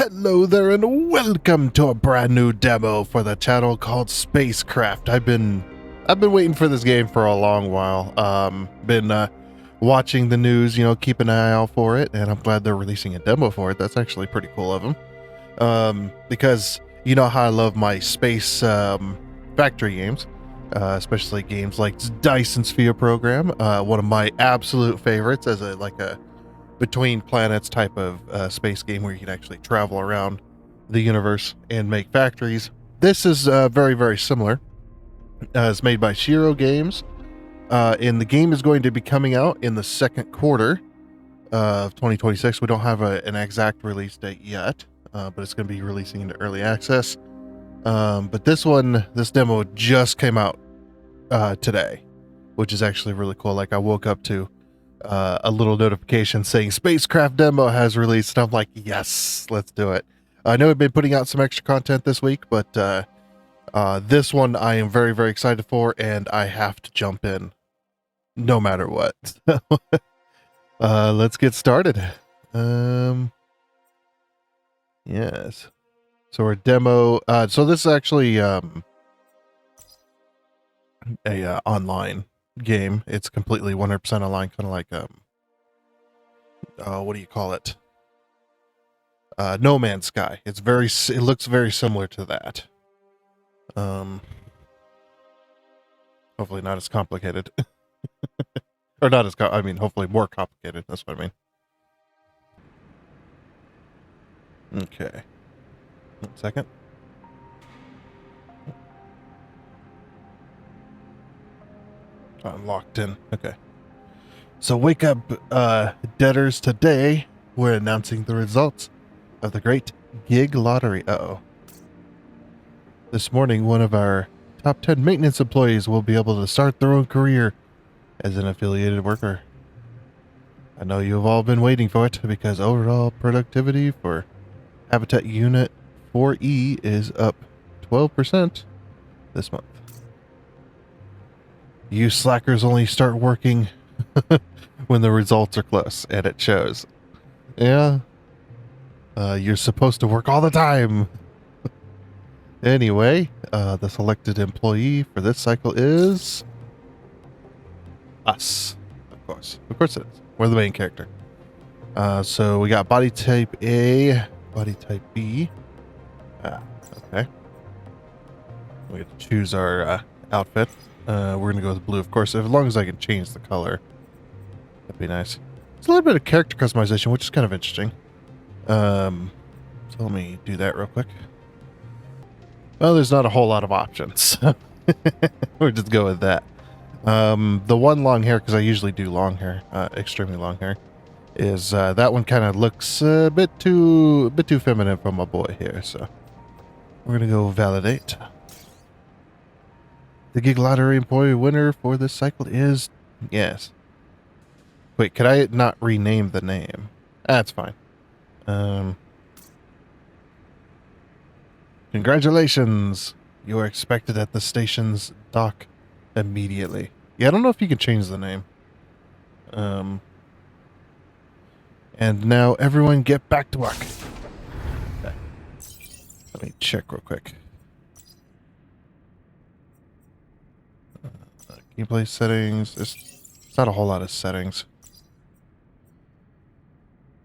Hello there and welcome to a brand new demo for the channel called SpaceCraft. I've been waiting for this game for a long while. Been watching the news, keep an eye out for it, and I'm glad they're releasing a demo for it. That's actually pretty cool of them. Because you know how I love my space factory games, especially games like Dyson Sphere Program, one of my absolute favorites as a between planets type of space game where you can actually travel around the universe and make factories. This is very, very similar. It's made by Shiro Games, and the game is going to be coming out in the second quarter of 2026. We don't have an exact release date yet, but it's going to be releasing into early access. But this demo just came out today, which is actually really cool. Like I woke up to a little notification saying SpaceCraft demo has released, and I'm like, yes, let's do it. I know I've been putting out some extra content this week, but this one I am very, very excited for, and I have to jump in no matter what. Let's get started. Yes. So our demo, so this is actually a online game. It's completely 100% online, kind of like what do you call it? No Man's Sky. It looks very similar to that. Hopefully not as complicated. Or not as hopefully more complicated. That's what I mean. Okay. 1 second. I'm locked in. Okay. So wake up, debtors. Today, we're announcing the results of the great gig lottery. Uh-oh. This morning, one of our top 10 maintenance employees will be able to start their own career as an affiliated worker. I know you have all been waiting for it because overall productivity for Habitat Unit 4E is up 12% this month. You slackers only start working when the results are close, and it shows. Yeah. You're supposed to work all the time. Anyway, the selected employee for this cycle is us. Of course. Of course it is. We're the main character. So we got body type A, body type B. Okay. We get to choose our outfit. We're going to go with blue, of course, as long as I can change the color. That'd be nice. It's a little bit of character customization, which is kind of interesting. So let me do that real quick. Well, there's not a whole lot of options. We'll just go with that. The one long hair, because I usually do long hair, extremely long hair, is that one kind of looks a bit too feminine for my boy here. So we're going to go validate. The gig lottery employee winner for this cycle is... Yes. Wait, could I not rename the name? That's fine. Congratulations! You are expected at the station's dock immediately. Yeah, I don't know if you can change the name. And now everyone get back to work. Okay. Let me check real quick. Gameplay settings. It's not a whole lot of settings.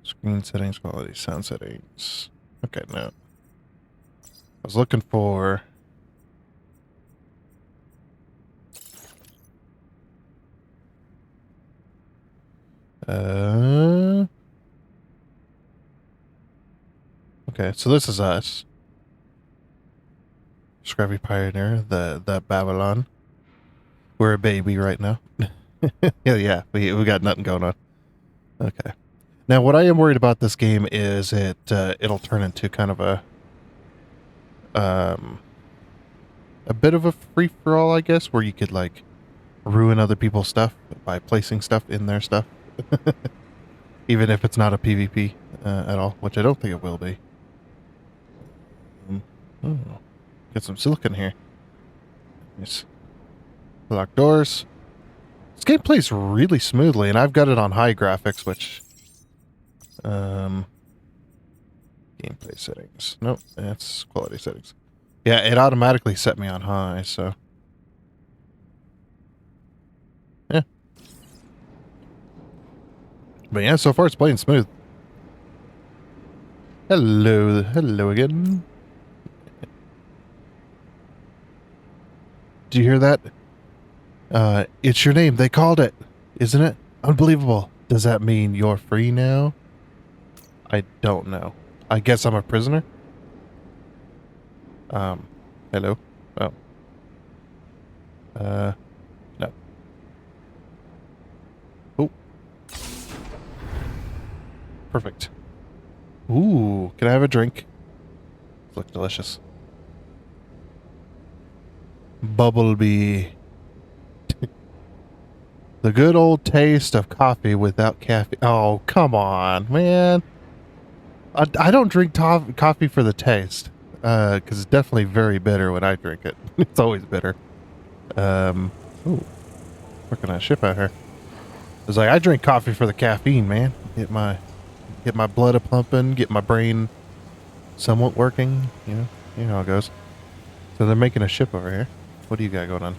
Screen settings, quality, sound settings. Okay, no. I was looking for... Okay, so this is us. Scrappy Pioneer, the Babylon. We're a baby right now. yeah, we got nothing going on. Okay. Now, what I am worried about this game is it'll turn into kind of a bit of a free-for-all, I guess, where you could, like, ruin other people's stuff by placing stuff in their stuff. Even if it's not a PvP at all, which I don't think it will be. Oh, get some silicon here. Nice. Lock doors. This game plays really smoothly, and I've got it on high graphics, which Gameplay settings. Nope, that's quality settings. Yeah, it automatically set me on high, so. Yeah. But yeah, so far it's playing smooth. Hello, hello again. Do you hear that? It's your name. They called it, isn't it? Unbelievable. Does that mean you're free now? I don't know. I guess I'm a prisoner? Hello? Oh. No. Oh. Perfect. Ooh, can I have a drink? Look delicious. Bubblebee. The good old taste of coffee without caffeine. Oh, come on, man. I don't drink coffee for the taste. Because it's definitely very bitter when I drink it. It's always bitter. Ooh. Working on a ship out here. It's like, I drink coffee for the caffeine, man. Get my blood a pumping, get my brain somewhat working. You know how it goes. So they're making a ship over here. What do you got going on?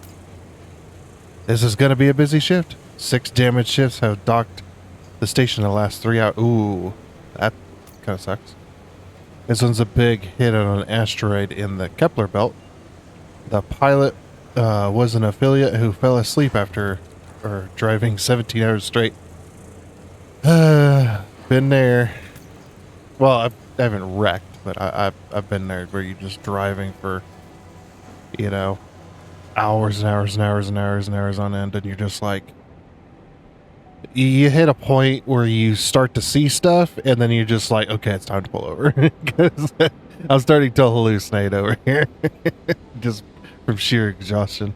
This is going to be a busy shift. 6 damaged ships have docked the station in the last 3 hours. Ooh, that kind of sucks. This one's a big hit on an asteroid in the Kepler belt. The pilot was an affiliate who fell asleep after driving 17 hours straight. Been there. Well, I haven't wrecked, but I've been there where you're just driving for, hours and hours and hours and hours and hours on end, and you're just like, you hit a point where you start to see stuff, and then you're just like, okay, it's time to pull over. Because I'm starting to hallucinate over here. Just from sheer exhaustion.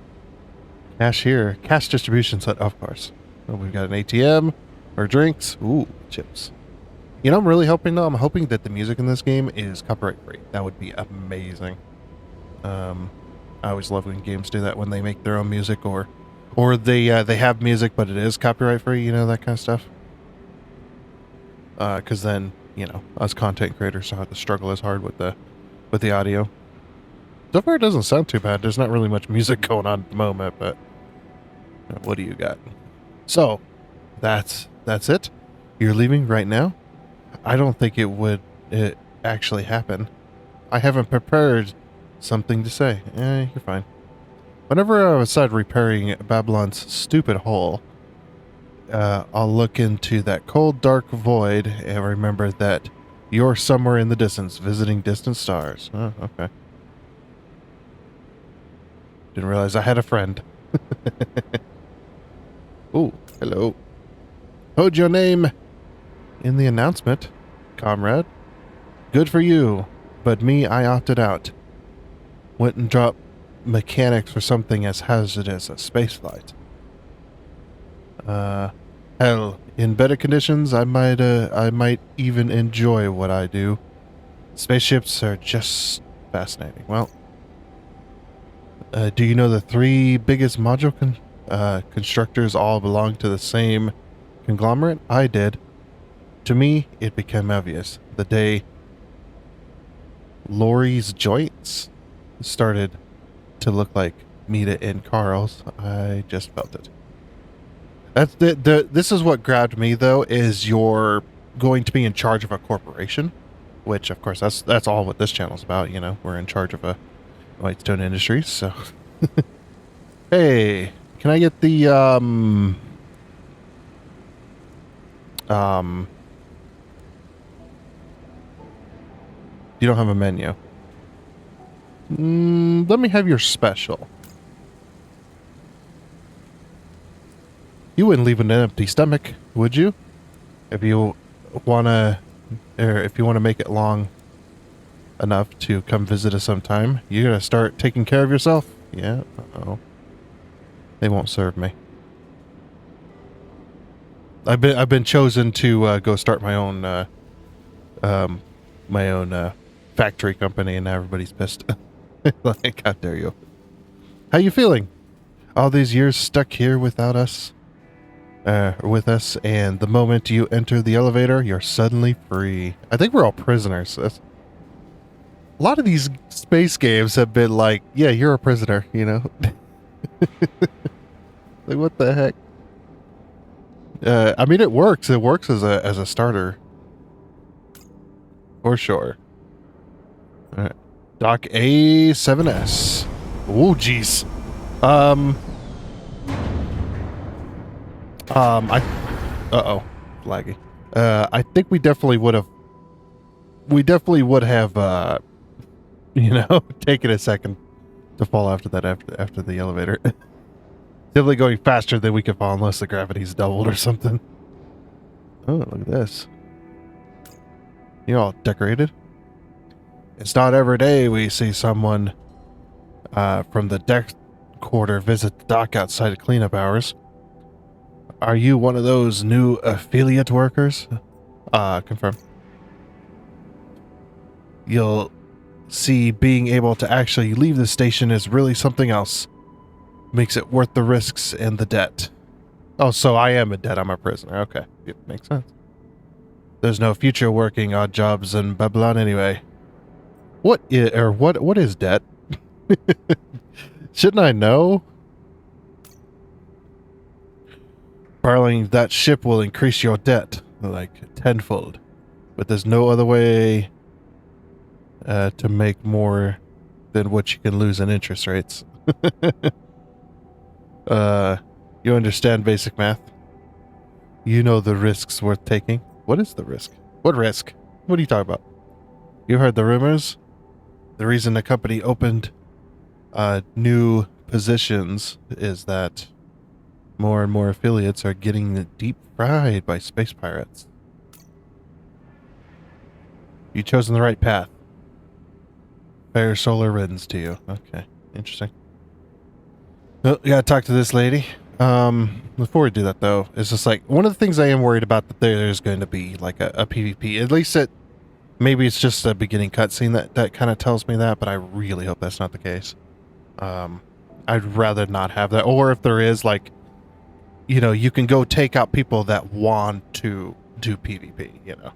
Cashier. Cash distribution set, of course. Oh, we've got an ATM. Or drinks. Ooh, chips. I'm really hoping, though, I'm hoping that the music in this game is copyright free. That would be amazing. I always love when games do that, when they make their own music, or they have music but it is copyright free, that kind of stuff. Because then, us content creators don't have to struggle as hard with the audio. So far, it doesn't sound too bad. There's not really much music going on at the moment, but what do you got? So, that's it. You're leaving right now? I don't think it actually happen. I haven't prepared something to say. You're fine. Whenever I was repairing Babylon's stupid hull, I'll look into that cold, dark void and remember that you're somewhere in the distance, visiting distant stars. Oh, okay. Didn't realize I had a friend. Oh, hello. Hold your name in the announcement, comrade. Good for you, but me, I opted out. Went and dropped mechanics for something as hazardous as spaceflight. Hell, in better conditions, I might even enjoy what I do. Spaceships are just fascinating. Well, do you know the 3 biggest module constructors all belong to the same conglomerate? I did. To me, it became obvious the day Lori's joints started to look like Mita and Carl's. I just felt it. That's this is what grabbed me, though, is you're going to be in charge of a corporation, which of course that's all what this channel's about. We're in charge of a Whitestone Industries. So, hey, can I get the you don't have a menu. Let me have your special. You wouldn't leave an empty stomach, would you? If you wanna make it long enough to come visit us sometime, you gotta start taking care of yourself. Yeah. Uh-oh. They won't serve me. I've been chosen to go start my own factory company, and now everybody's pissed. Like, how dare you? How you feeling? All these years stuck here without us, with us, and the moment you enter the elevator, you're suddenly free. I think we're all prisoners. A lot of these space games have been like, yeah, you're a prisoner, you know? Like, what the heck? I mean, it works. It works as a starter. For sure. All right. Dock A7S. Oh, jeez. Uh-oh. Laggy. I think we definitely would have, you know, taken a second to fall after that, after the elevator. Definitely going faster than we could fall unless the gravity's doubled or something. Oh, look at this. You're all decorated. It's not every day we see someone from the deck quarter visit the dock outside of cleanup hours. Are you one of those new affiliate workers? Confirm. You'll see being able to actually leave the station is really something else. Makes it worth the risks and the debt. Oh, so I am in debt. I'm a prisoner. Okay. It makes sense. There's no future working odd jobs in Babylon anyway. What is debt? Shouldn't I know? Borrowing that ship will increase your debt, like tenfold. But there's no other way to make more than what you can lose in interest rates. You understand basic math? You know the risks worth taking. What is the risk? What risk? What are you talking about? You heard the rumors? The reason the company opened new positions is that more and more affiliates are getting deep fried by space pirates. You've chosen the right path. Fair solar riddance to you. Okay, interesting. Oh, we gotta talk to this lady. Before we do that though, it's just like one of the things I am worried about that there's going to be like a PvP. At least maybe it's just a beginning cutscene that kind of tells me that, but I really hope that's not the case. I'd rather not have that. Or if there is, like, you know, you can go take out people that want to do PvP, you know,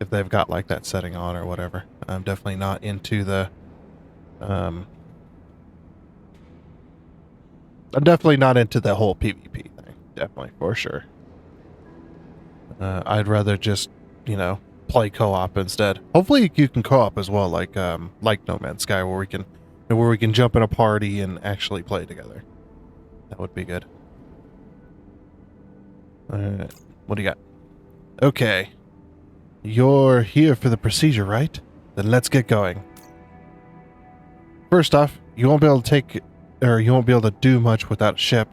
if they've got like that setting on or whatever. I'm definitely not into the, I'm definitely not into the whole PvP thing. Definitely, for sure. I'd rather just, you know, play co-op instead. Hopefully you can co-op as well, like No Man's Sky, where we can jump in a party and actually play together. That would be good. What do you got? Okay. You're here for the procedure, right? Then let's get going. First off, you won't be able to do much without a ship.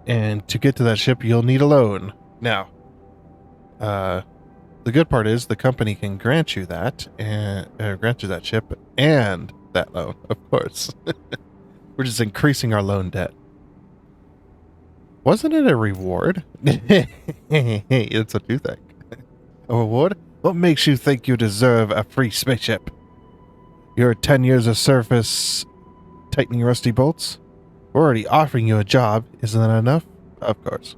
And to get to that ship, you'll need a loan. Now, the good part is the company can grant you that, and grant you that ship and that loan, of course. We're just increasing our loan debt. Wasn't it a reward? It's what you think. A reward? What makes you think you deserve a free spaceship? Your 10 years of service tightening rusty bolts? We're already offering you a job. Isn't that enough? Of course.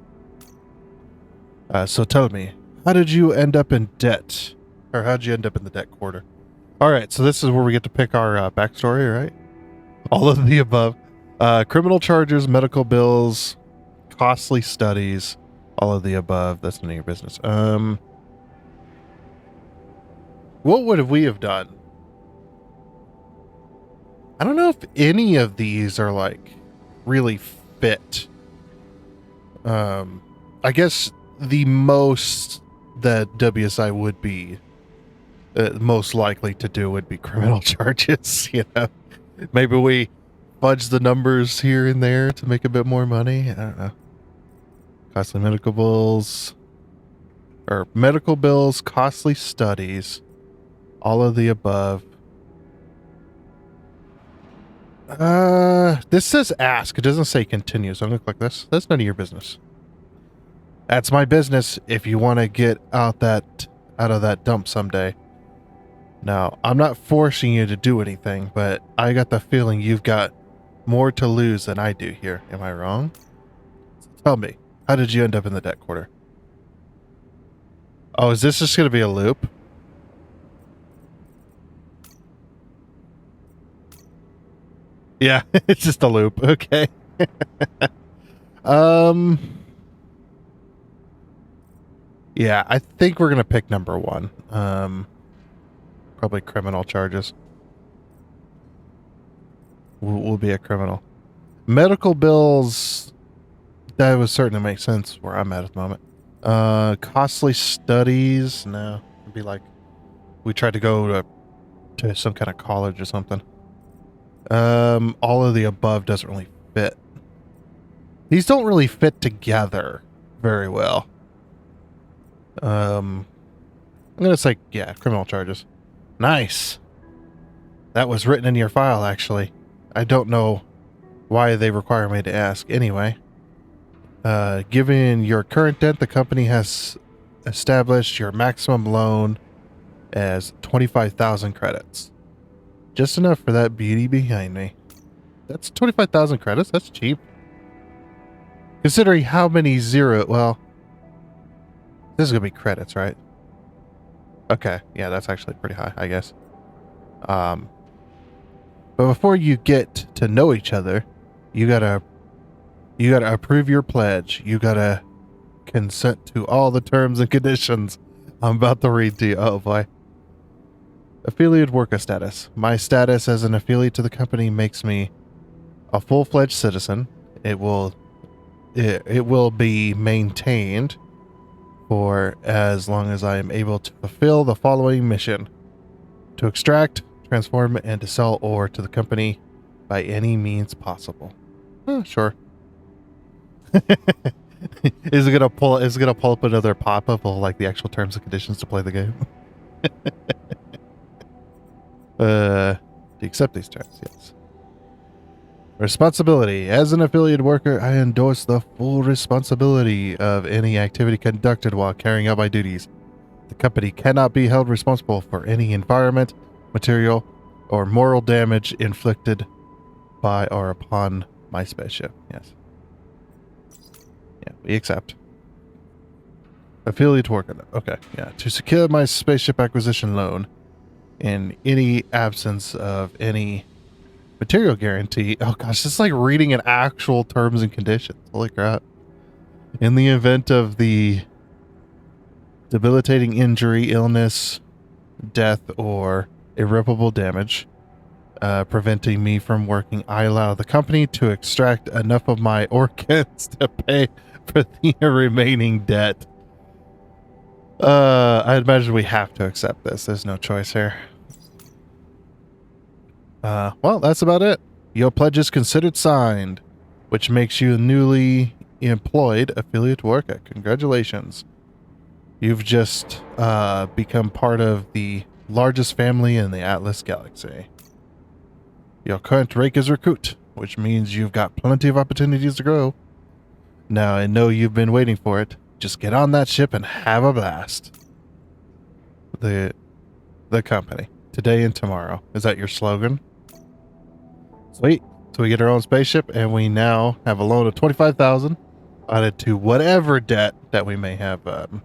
So tell me, how did you end up in debt? Or how did you end up in the debt quarter? Alright, so this is where we get to pick our backstory, right? All of the above. Criminal charges, medical bills, costly studies, all of the above. That's none of your business. What would we have done? I don't know if any of these are like really fit. I guess the most that WSI would be most likely to do would be criminal charges, you know. Maybe we fudge the numbers here and there to make a bit more money. I don't know. Costly medical bills, costly studies, all of the above. This says ask. It doesn't say continue, so I'm gonna click this. That's none of your business. That's my business if you want to get out of that dump someday. Now, I'm not forcing you to do anything, but I got the feeling you've got more to lose than I do here. Am I wrong? Tell me, how did you end up in the debt quarter? Oh, is this just going to be a loop? Yeah, it's just a loop. Okay. um. Yeah, I think we're gonna pick number one. Probably criminal charges. Will be a criminal. Medical bills. That would certainly make sense where I'm at the moment. Costly studies. No, it'd be like we tried to go to some kind of college or something. All of the above doesn't really fit. These don't really fit together very well. I'm gonna say, yeah, criminal charges. Nice. That was written in your file, actually. I don't know why they require me to ask anyway. Given your current debt, the company has established your maximum loan as 25,000 credits. Just enough for that beauty behind me. That's 25,000 credits? That's cheap. Considering how many well, this is going to be credits, right? Okay, yeah, that's actually pretty high, I guess. But before you get to know each other, you gotta approve your pledge. You gotta consent to all the terms and conditions I'm about to read to you. Oh boy. Affiliate worker status. My status as an affiliate to the company makes me a full-fledged citizen. It will be maintained for as long as I am able to fulfill the following mission: to extract, transform, and to sell ore to the company by any means possible. Sure. Is it gonna pull up another pop-up of like the actual terms and conditions to play the game? To accept these terms, yes. Responsibility. As an affiliate worker, I endorse the full responsibility of any activity conducted while carrying out my duties. The company cannot be held responsible for any environment, material, or moral damage inflicted by or upon my spaceship. Yes. Yeah, we accept. Affiliate worker. Okay, yeah. To secure my spaceship acquisition loan, in any absence of any material guarantee. Oh gosh, it's like reading an actual terms and conditions. Holy crap. In the event of the debilitating injury, illness, death, or irreparable damage preventing me from working, I allow the company to extract enough of my organs to pay for the remaining debt. I imagine we have to accept this. There's no choice here. Well, that's about it. Your pledge is considered signed, which makes you a newly employed affiliate worker. Congratulations. You've just become part of the largest family in the Atlas Galaxy. Your current rank is recruit, which means you've got plenty of opportunities to grow. Now, I know you've been waiting for it. Just get on that ship and have a blast. The company. Today and tomorrow. Is that your slogan? Sweet. So we get our own spaceship, and we now have a loan of 25,000 added to whatever debt that we may have done.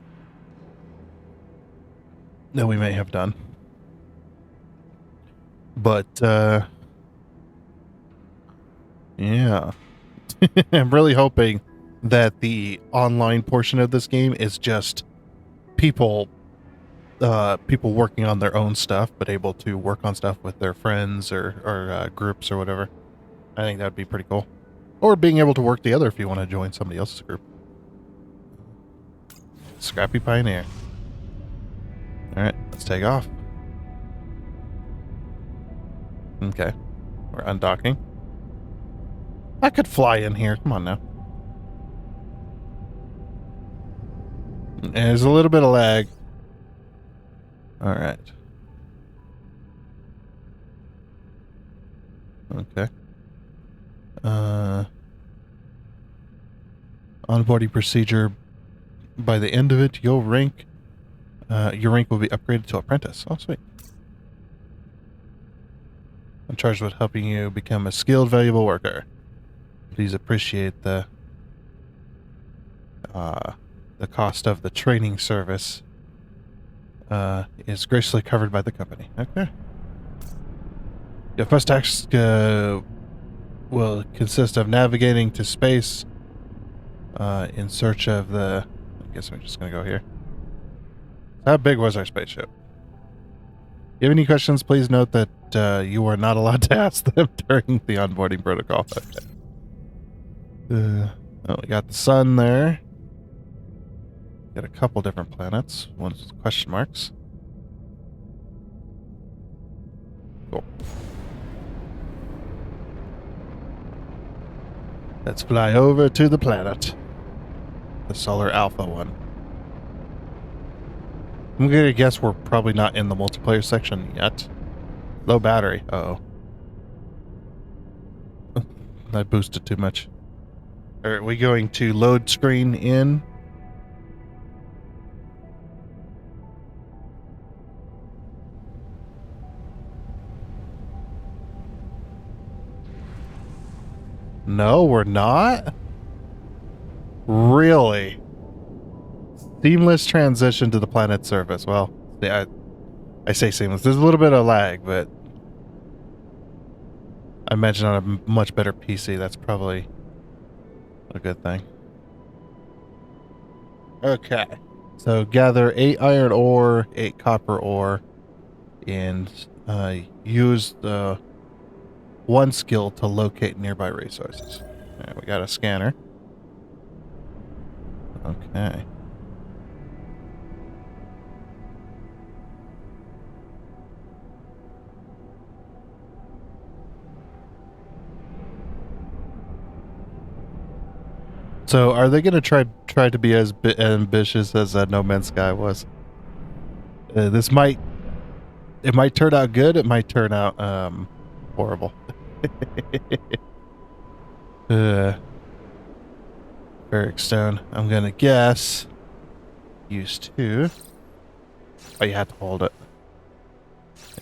But yeah. I'm really hoping that the online portion of this game is just people working on their own stuff, but able to work on stuff with their friends or groups or whatever. I think that would be pretty cool. Or being able to work together if you want to join somebody else's group. Scrappy Pioneer. Alright, let's take off. Okay. We're undocking. I could fly in here. Come on now. There's a little bit of lag. Alright. Okay. Onboarding procedure. By the end of it, your rank will be upgraded to apprentice. Oh, sweet. I'm charged with helping you become a skilled, valuable worker. Please appreciate the cost of the training service is graciously covered by the company. Okay. Your first task will consist of navigating to space in search of the... I guess I'm just going to go here. How big was our spaceship? If you have any questions, please note that you are not allowed to ask them during the onboarding protocol. Okay. Oh, we got the sun there. Got a couple different planets. One's with question marks. Cool. Let's fly over to the planet. The Solar Alpha one. I'm gonna guess we're probably not in the multiplayer section yet. Low battery. Uh-oh. I boosted too much. Are we going to load screen in? No, we're not? Really? Seamless transition to the planet's surface. Well, yeah, I say seamless. There's a little bit of lag, but I imagine on a much better PC, that's probably a good thing. Okay. So gather 8 iron ore, 8 copper ore, and use the one skill to locate nearby resources. Alright, we got a scanner. Okay. So, are they going to try to be as ambitious as No Man's Sky was? This might turn out good. It might turn out horrible. Ferric stone. I'm gonna guess. Used to. Oh, you had to hold it.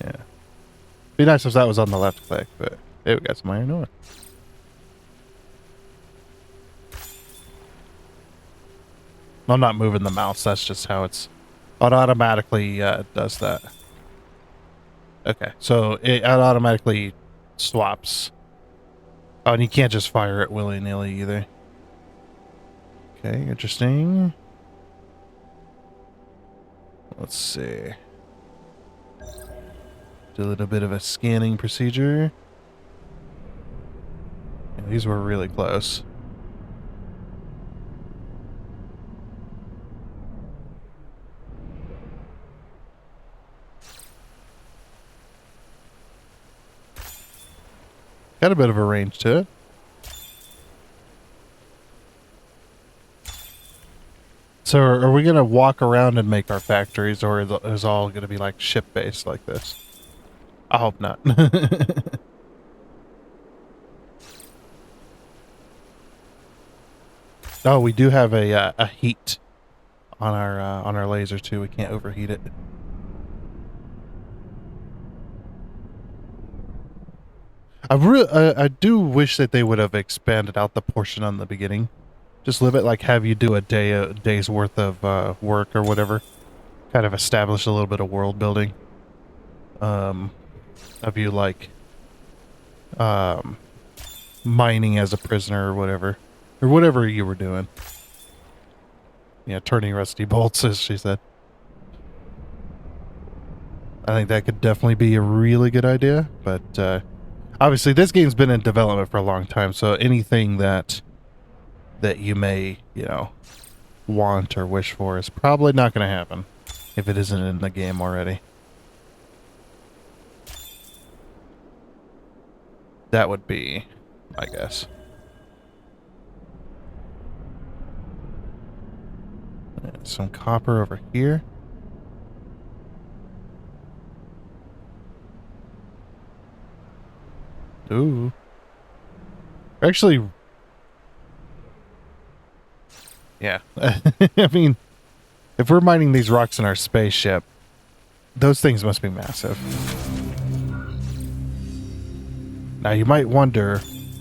Yeah. Be nice if that was on the left click, but hey, we got some iron ore. I'm not moving the mouse. That's just how it automatically does that. Okay, so it automatically swaps. Oh, and you can't just fire it willy-nilly either. Okay, interesting. Let's see. Do a little bit of a scanning procedure. Yeah, these were really close. Got a bit of a range to it. So are we going to walk around and make our factories, or is all going to be like ship-based like this? I hope not. Oh, we do have a heat on our laser too. We can't overheat it. I do wish that they would have expanded out the portion on the beginning. Just leave it like have you do a day's worth of work or whatever. Kind of establish a little bit of world building. Of you like mining as a prisoner or whatever. Or whatever you were doing. Yeah, turning rusty bolts, as she said. I think that could definitely be a really good idea, but obviously this game's been in development for a long time, so anything that you may, you know, want or wish for is probably not going to happen if it isn't in the game already. That would be, I guess. Some copper over here. Ooh. Actually, yeah. I mean, if we're mining these rocks in our spaceship, those things must be massive. Now you might wonder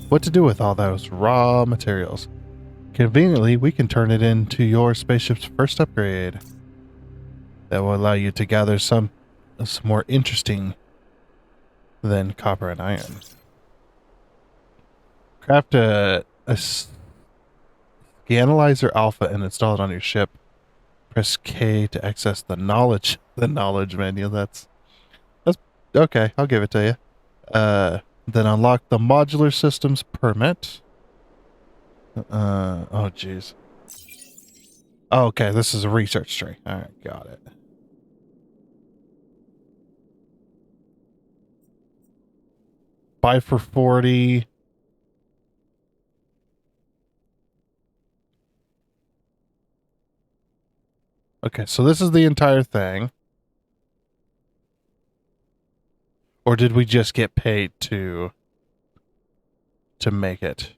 what to do with all those raw materials. Conveniently, we can turn it into your spaceship's first upgrade. That will allow you to gather some more interesting than copper and iron. Craft a analyzer alpha and install it on your ship. Press K to access the knowledge menu. That's okay. I'll give it to you. Then unlock the modular systems permit. Oh jeez. Oh, okay, this is a research tree. All right, got it. Buy for 40. Okay, so this is the entire thing. Or did we just get paid to make it?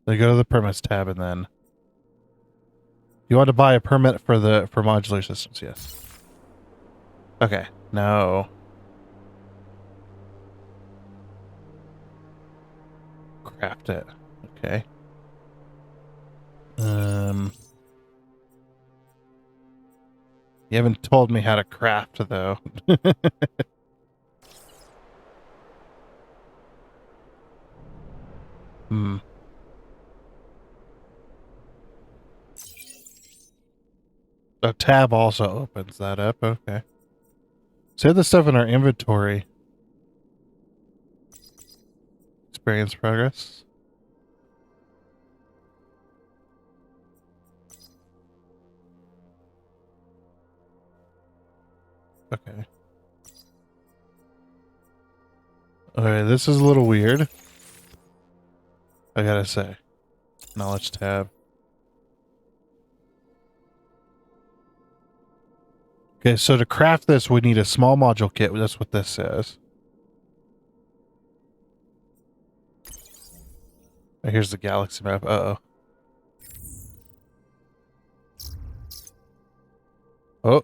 Then go to the permits tab and then you want to buy a permit for modular systems, yes. Okay, no. Craft it. Okay. You haven't told me how to craft though. Hmm. A tab also opens that up. Okay. Save the stuff in our inventory. Experience progress. Okay. Okay, this is a little weird. I gotta say. Knowledge tab. Okay, so to craft this, we need a small module kit. That's what this says. Here's the galaxy map. Uh-oh. Oh.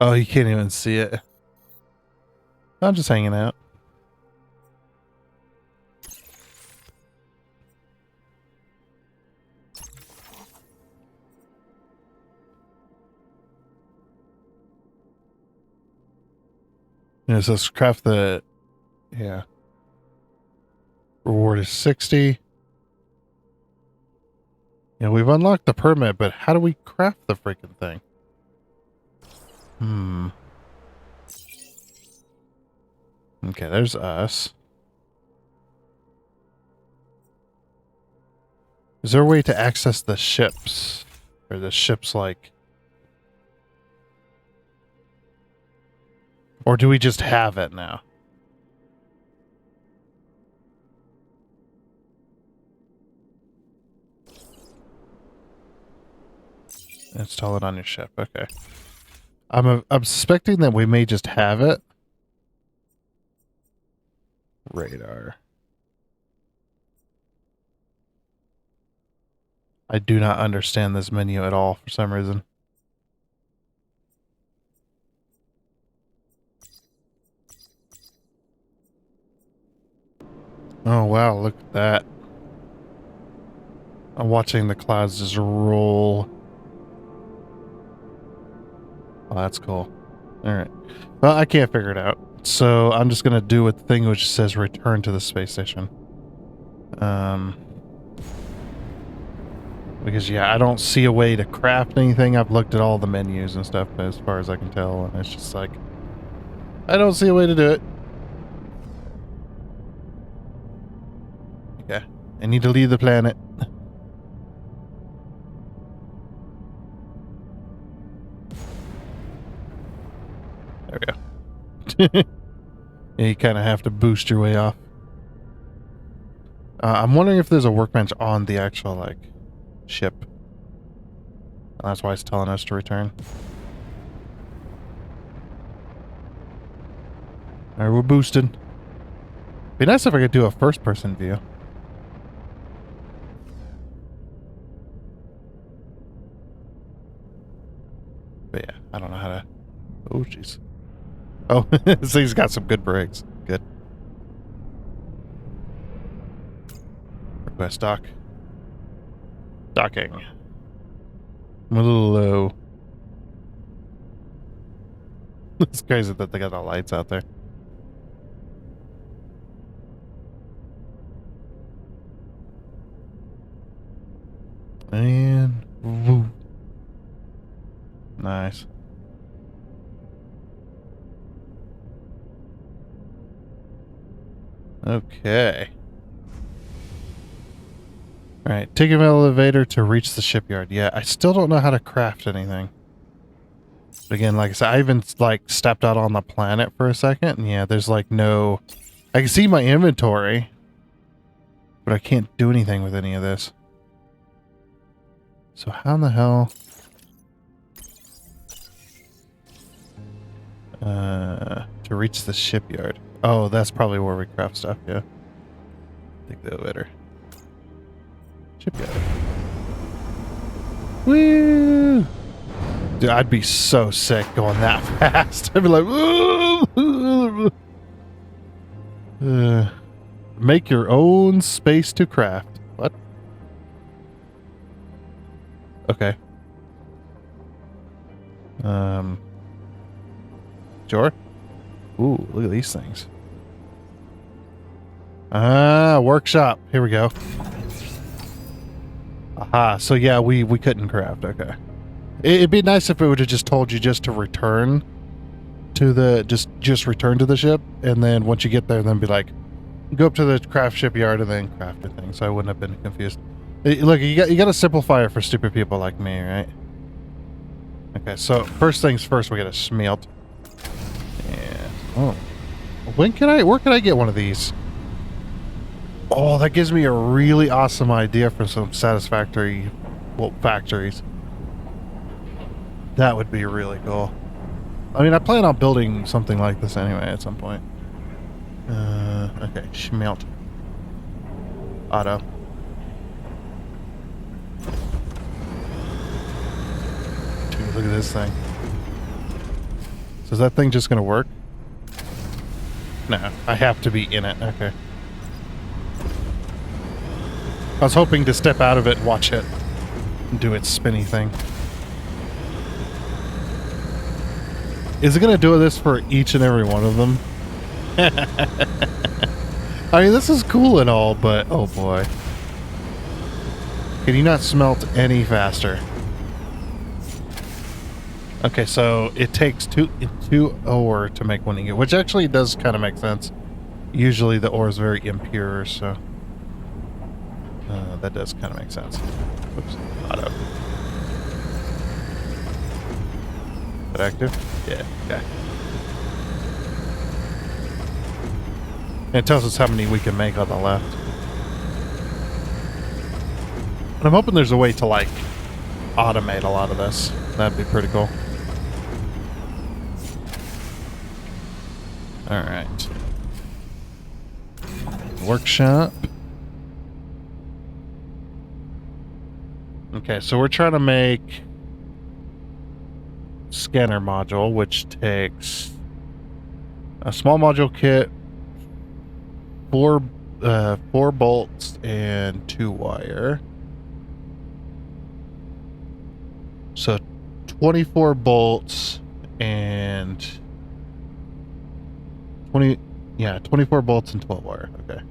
Oh, you can't even see it. I'm just hanging out. Yeah, so let's craft the... Yeah. Reward is 60. Yeah, we've unlocked the permit, but how do we craft the freaking thing? Okay, there's us. Is there a way to access the ships? Or the ships like... Or do we just have it now? Install it on your ship. Okay. I'm suspecting that we may just have it. Radar. I do not understand this menu at all for some reason. Oh wow, look at that. I'm watching the clouds just roll. Oh, that's cool. Alright. Well, I can't figure it out. So I'm just going to do a thing which says return to the space station. Because, yeah, I don't see a way to craft anything. I've looked at all the menus and stuff as far as I can tell. And it's just like, I don't see a way to do it. Okay. I need to leave the planet. There we go. Yeah, you kind of have to boost your way off. I'm wondering if there's a workbench on the actual, like, ship. And that's why it's telling us to return. Alright, we're boosted. Be nice if I could do a first-person view. But yeah, I don't know how to... Oh, jeez. Oh, this thing's got some good brakes. Good. Request dock. Docking. I'm a little low. It's crazy that they got the lights out there. And woo. Nice. Okay. All right, take an elevator to reach the shipyard. Yeah, I still don't know how to craft anything. But again, like I said, I even like stepped out on the planet for a second, and yeah, there's like no... I can see my inventory, but I can't do anything with any of this. So how in the hell... to reach the shipyard. Oh, that's probably where we craft stuff, yeah. Take the elevator. Shipyard. Woo! Dude, I'd be so sick going that fast. I'd be like, make your own space to craft. What? Okay. Sure. Ooh, look at these things. Ah, workshop. Here we go. Aha. So yeah, we couldn't craft. Okay. It'd be nice if it would have just told you just to return to the just return to the ship, and then once you get there, then be like, go up to the craft shipyard and then craft the thing. So I wouldn't have been confused. Look, you got to simplify it for stupid people like me, right? Okay. So first things first, we got to smelt. Yeah. Oh. Where can I get one of these? Oh, that gives me a really awesome idea for some satisfactory, well, factories. That would be really cool. I mean, I plan on building something like this anyway at some point. Okay, smelt. Auto. Dude, look at this thing. So is that thing just gonna work? No, I have to be in it. Okay. I was hoping to step out of it and watch it do its spinny thing. Is it going to do this for each and every one of them? I mean, this is cool and all, but oh boy. Can you not smelt any faster? Okay, so it takes two ore to make one ingot, which actually does kind of make sense. Usually the ore is very impure, so... that does kind of make sense. Oops. Auto. Is that active? Yeah, okay. And it tells us how many we can make on the left. And I'm hoping there's a way to, like, automate a lot of this. That'd be pretty cool. Alright. Workshop. Okay, so we're trying to make scanner module, which takes a small module kit, four bolts and 2 wire. So 24 bolts and 24 bolts and 12 wire. Okay.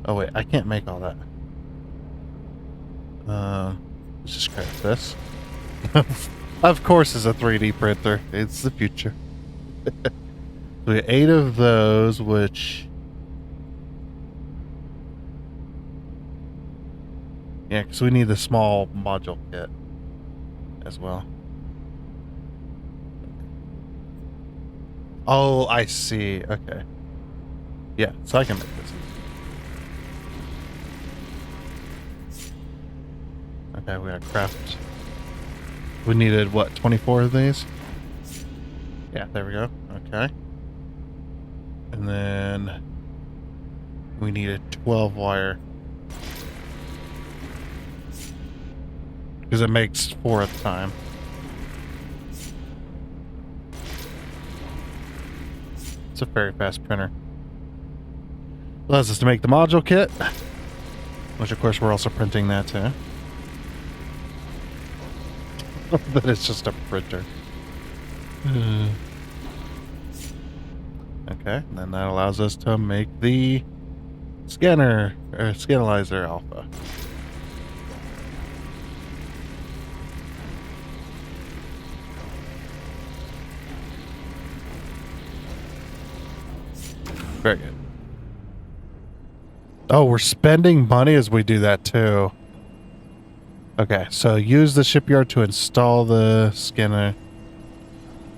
Oh wait, I can't make all that. Let's just craft this. Of course, it's a 3D printer. It's the future. We got 8 of those, which... Yeah, because we need the small module kit as well. Oh, I see. Okay. Yeah, so I can make this. Okay, we gotta craft. We needed, what, 24 of these? Yeah, there we go. Okay. And then we needed 12 wire. Because it makes 4 at a time. It's a very fast printer. Allows us to make the module kit. Which of course we're also printing that too. that it's just a printer. Okay, and then that allows us to make the scanner, or Scanalyzer Alpha. Very good. Oh, we're spending money as we do that too. Okay, so use the shipyard to install the scanner.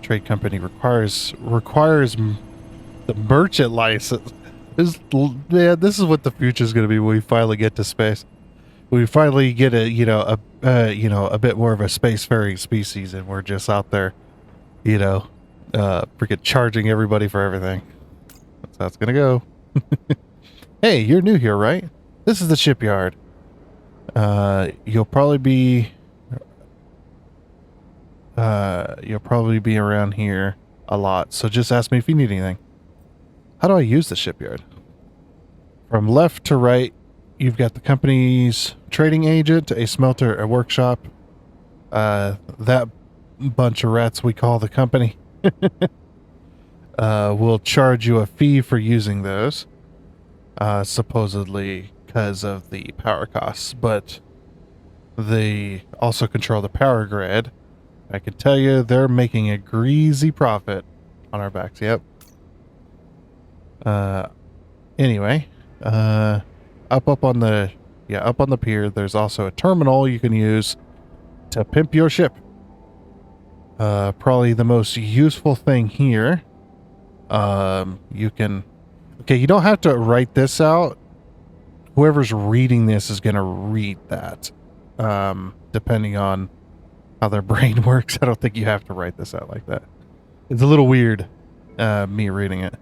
Trade company requires the merchant license. This is what the future is going to be when we finally get to space. We finally get a a bit more of a spacefaring species, and we're just out there, freaking charging everybody for everything. That's how it's gonna go. Hey, you're new here, right? This is the shipyard. You'll probably be around here a lot, so just ask me if you need anything. How do I use the shipyard? From left to right, you've got the company's trading agent, a smelter, a workshop. That bunch of rats we call the company. We'll charge you a fee for using those. Supposedly because of the power costs, but they also control the power grid. I can tell you they're making a greasy profit on our backs. Yep. Anyway, up on the pier, there's also a terminal you can use to pimp your ship. Probably the most useful thing here. You don't have to write this out. Whoever's reading this is going to read that. Depending on how their brain works. I don't think you have to write this out like that. It's a little weird, me reading it.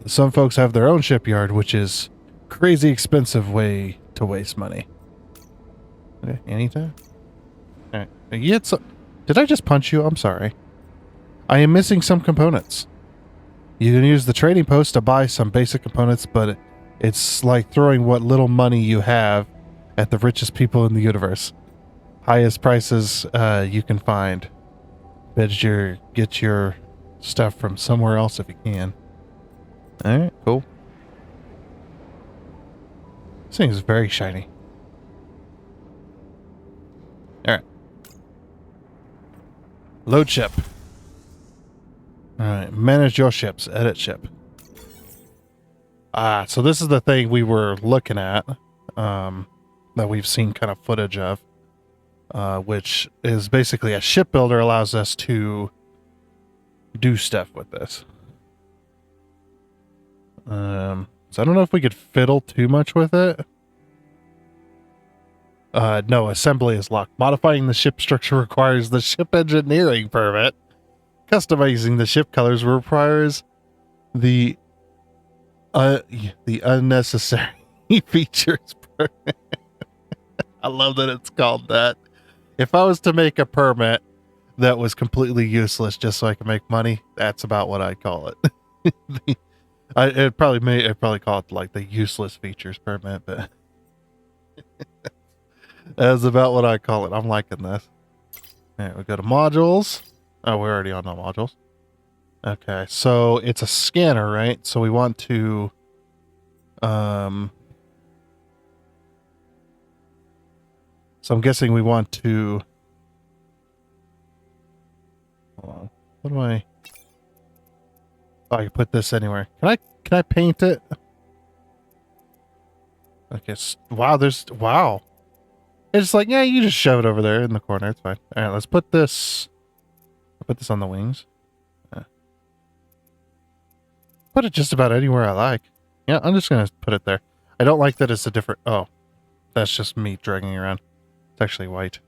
Some folks have their own shipyard, which is crazy expensive way to waste money. Okay, anytime? Alright. Did I just punch you? I'm sorry. I am missing some components. You can use the trading post to buy some basic components, but it's like throwing what little money you have at the richest people in the universe. Highest prices you can find. Get your stuff from somewhere else if you can. Alright, cool. This thing is very shiny. Alright. Load ship. Alright, manage your ships. Edit ship. So this is the thing we were looking at, that we've seen kind of footage of, which is basically a shipbuilder allows us to do stuff with this. So I don't know if we could fiddle too much with it. No, assembly is locked. Modifying the ship structure requires the ship engineering permit. Customizing the ship colors requires the unnecessary features permit. I love that it's called that. If I was to make a permit that was completely useless just so I can make money, that's about what I'd call it. I'd probably call it like the useless features permit, but that's about what I call it. I'm liking this. All right, we go to modules. Oh, we're already on the modules. Okay, so it's a scanner, right? So we want to, so I'm guessing we want to, hold on. What do I, oh, I can put this anywhere. Can I paint it? Okay, wow. It's like, yeah, you just shove it over there in the corner. It's fine. All right, let's put this, on the wings. Put it just about anywhere I like. Yeah, I'm just going to put it there. I don't like that it's a different, oh, that's just me dragging around. It's actually white.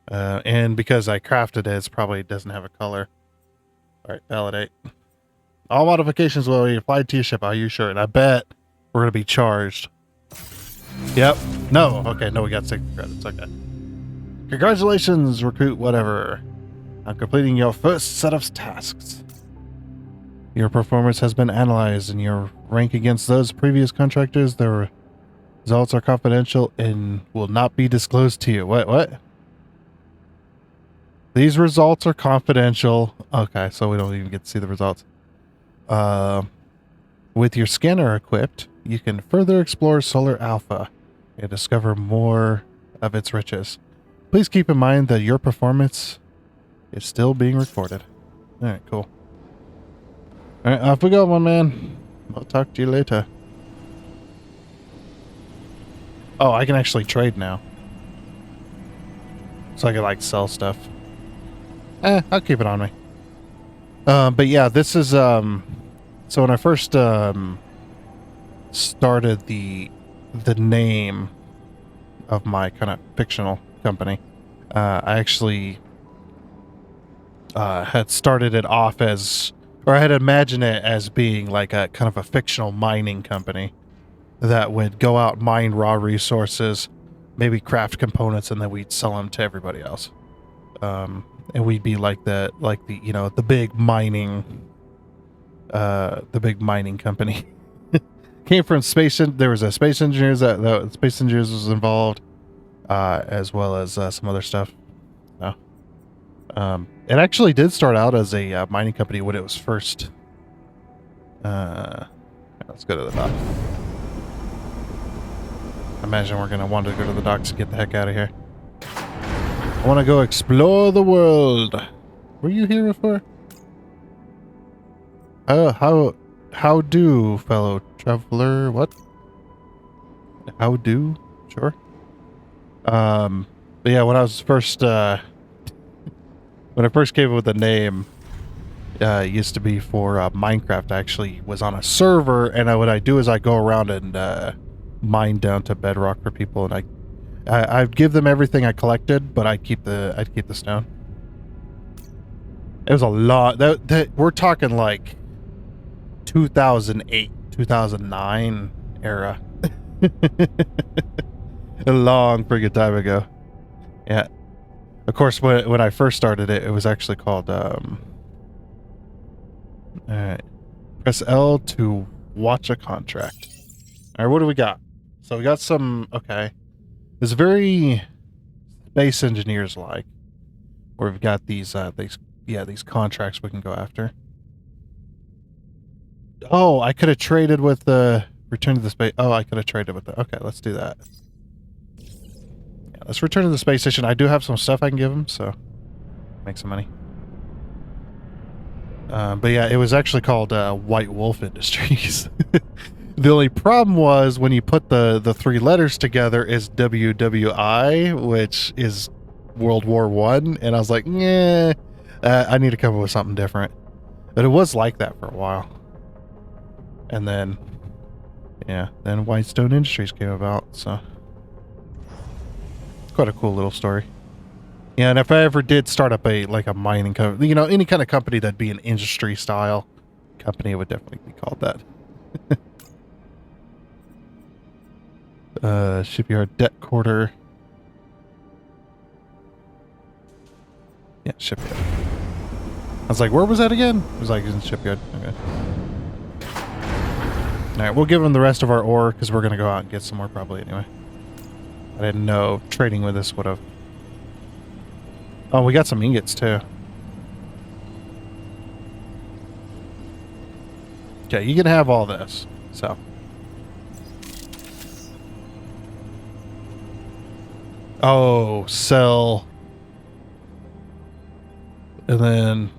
And because I crafted it, it probably doesn't have a color. All right, validate. All modifications will be applied to your ship. Are you sure? And I bet we're going to be charged. Yep. No. Okay. No, we got 60 credits. Okay. Congratulations, recruit whatever, on completing your first set of tasks. Your performance has been analyzed and your rank against those previous contractors. There Results are confidential and will not be disclosed to you. What? These results are confidential. Okay, so we don't even get to see the results. With your scanner equipped, you can further explore Solar Alpha and discover more of its riches. Please keep in mind that your performance is still being recorded. Alright, cool. Alright, off we go, my man. I'll talk to you later. Oh, I can actually trade now. So I can, like, sell stuff. I'll keep it on me. But yeah, this is, so when I first, started the name of my kind of fictional company, I actually, had started it off as, or I had imagined it as being like a kind of a fictional mining company that would go out, mine raw resources, maybe craft components, and then we'd sell them to everybody else. And we'd be like the you know, the big mining company. Came from space. There was a space engineers that space engineers was involved, as well as some other stuff. No. It actually did start out as a mining company when it was first. Let's go to the dock. I imagine we're gonna want to go to the docks to get the heck out of here. I want to go explore the world. Were you here before? How do, fellow traveler? What? How do? Sure. But yeah, when I was first, when I first came up with the name, it used to be for Minecraft. I actually was on a server, and what I do is I go around and mine down to bedrock for people, and I'd give them everything I collected, but I'd keep the stone. It was a lot. That we're talking like 2008, 2009 era. A long friggin' time ago. Yeah. Of course, when I first started it, it was actually called alright. Press L to watch a contract. Alright, what do we got? So we got some, okay. It's very space engineers like, where we've got these contracts we can go after. Oh, I could have traded with the return to the space. Oh, I could have traded with the. Okay, let's do that. Yeah, let's return to the space station. I do have some stuff I can give them, so make some money. But yeah, it was actually called White Wolf Industries. The only problem was when you put the three letters together is WWI, which is World War One, and I was like, yeah, I need to come up with something different. But it was like that for a while. And then, yeah, then Whitestone Industries came about, so it's quite a cool little story. Yeah, and if I ever did start up a mining company, you know, any kind of company that'd be an industry style company, it would definitely be called that. Shipyard debt quarter. Yeah, shipyard. I was like, where was that again? It was like in shipyard. Okay. Alright, we'll give them the rest of our ore because we're going to go out and get some more probably anyway. I didn't know trading with this would have... Oh, we got some ingots too. Okay, you can have all this, so... Oh, sell. And then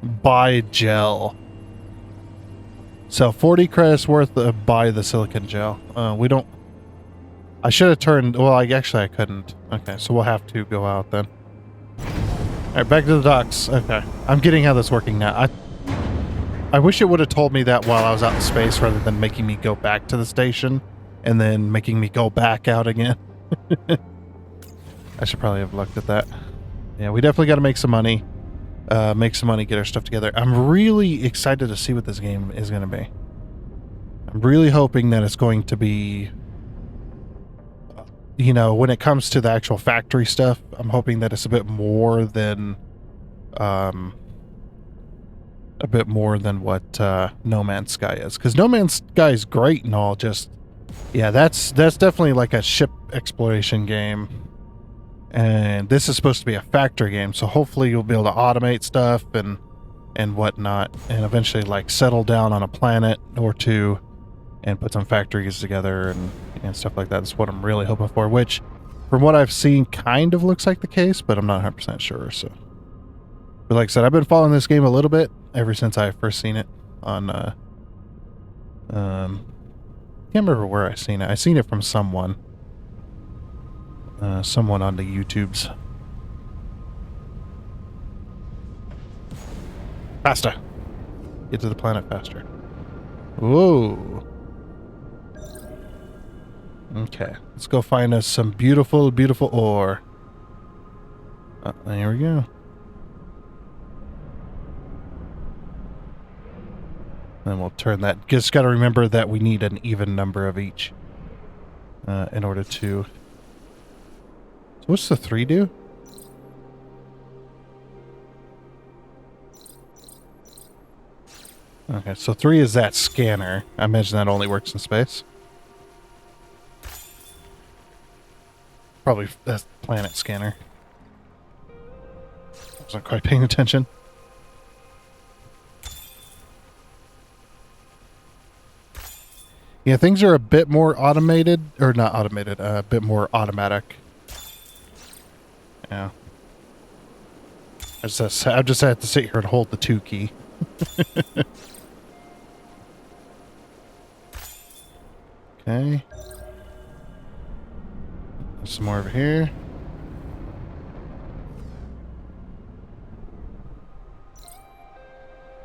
buy gel. So 40 credits worth of buy the silicon gel. We don't... I should have turned... Well, I couldn't. Okay, so we'll have to go out then. Alright, back to the docks. Okay. I'm getting how this is working now. I wish it would have told me that while I was out in space rather than making me go back to the station and then making me go back out again. I should probably have looked at that. Yeah, we definitely got to make some money. Get our stuff together. I'm really excited to see what this game is going to be. I'm really hoping that it's going to be, you know, when it comes to the actual factory stuff, I'm hoping that it's a bit more than what No Man's Sky is. Because No Man's Sky is great and all, just Yeah, that's definitely like a ship exploration game. And this is supposed to be a factory game, so hopefully you'll be able to automate stuff and whatnot, and eventually like settle down on a planet or two and put some factories together and stuff like that. That's what I'm really hoping for, which from what I've seen kind of looks like the case, but I'm not 100% sure. So, but like I said, I've been following this game a little bit ever since I first seen it on can't remember where I seen it. I seen it from someone on the YouTubes. Faster. Get to the planet faster. Whoa. Okay, let's go find us some beautiful, beautiful ore. There we go. Then we'll turn that. Just got to remember that we need an even number of each in order to. So what's the 3 do? Okay, so 3 is that scanner. I imagine that only works in space. Probably that's planet scanner. Wasn't quite paying attention. Yeah, things are a bit more automated, or not automated, a bit more automatic. Yeah. I just had to sit here and hold the 2 key. Okay. There's some more over here.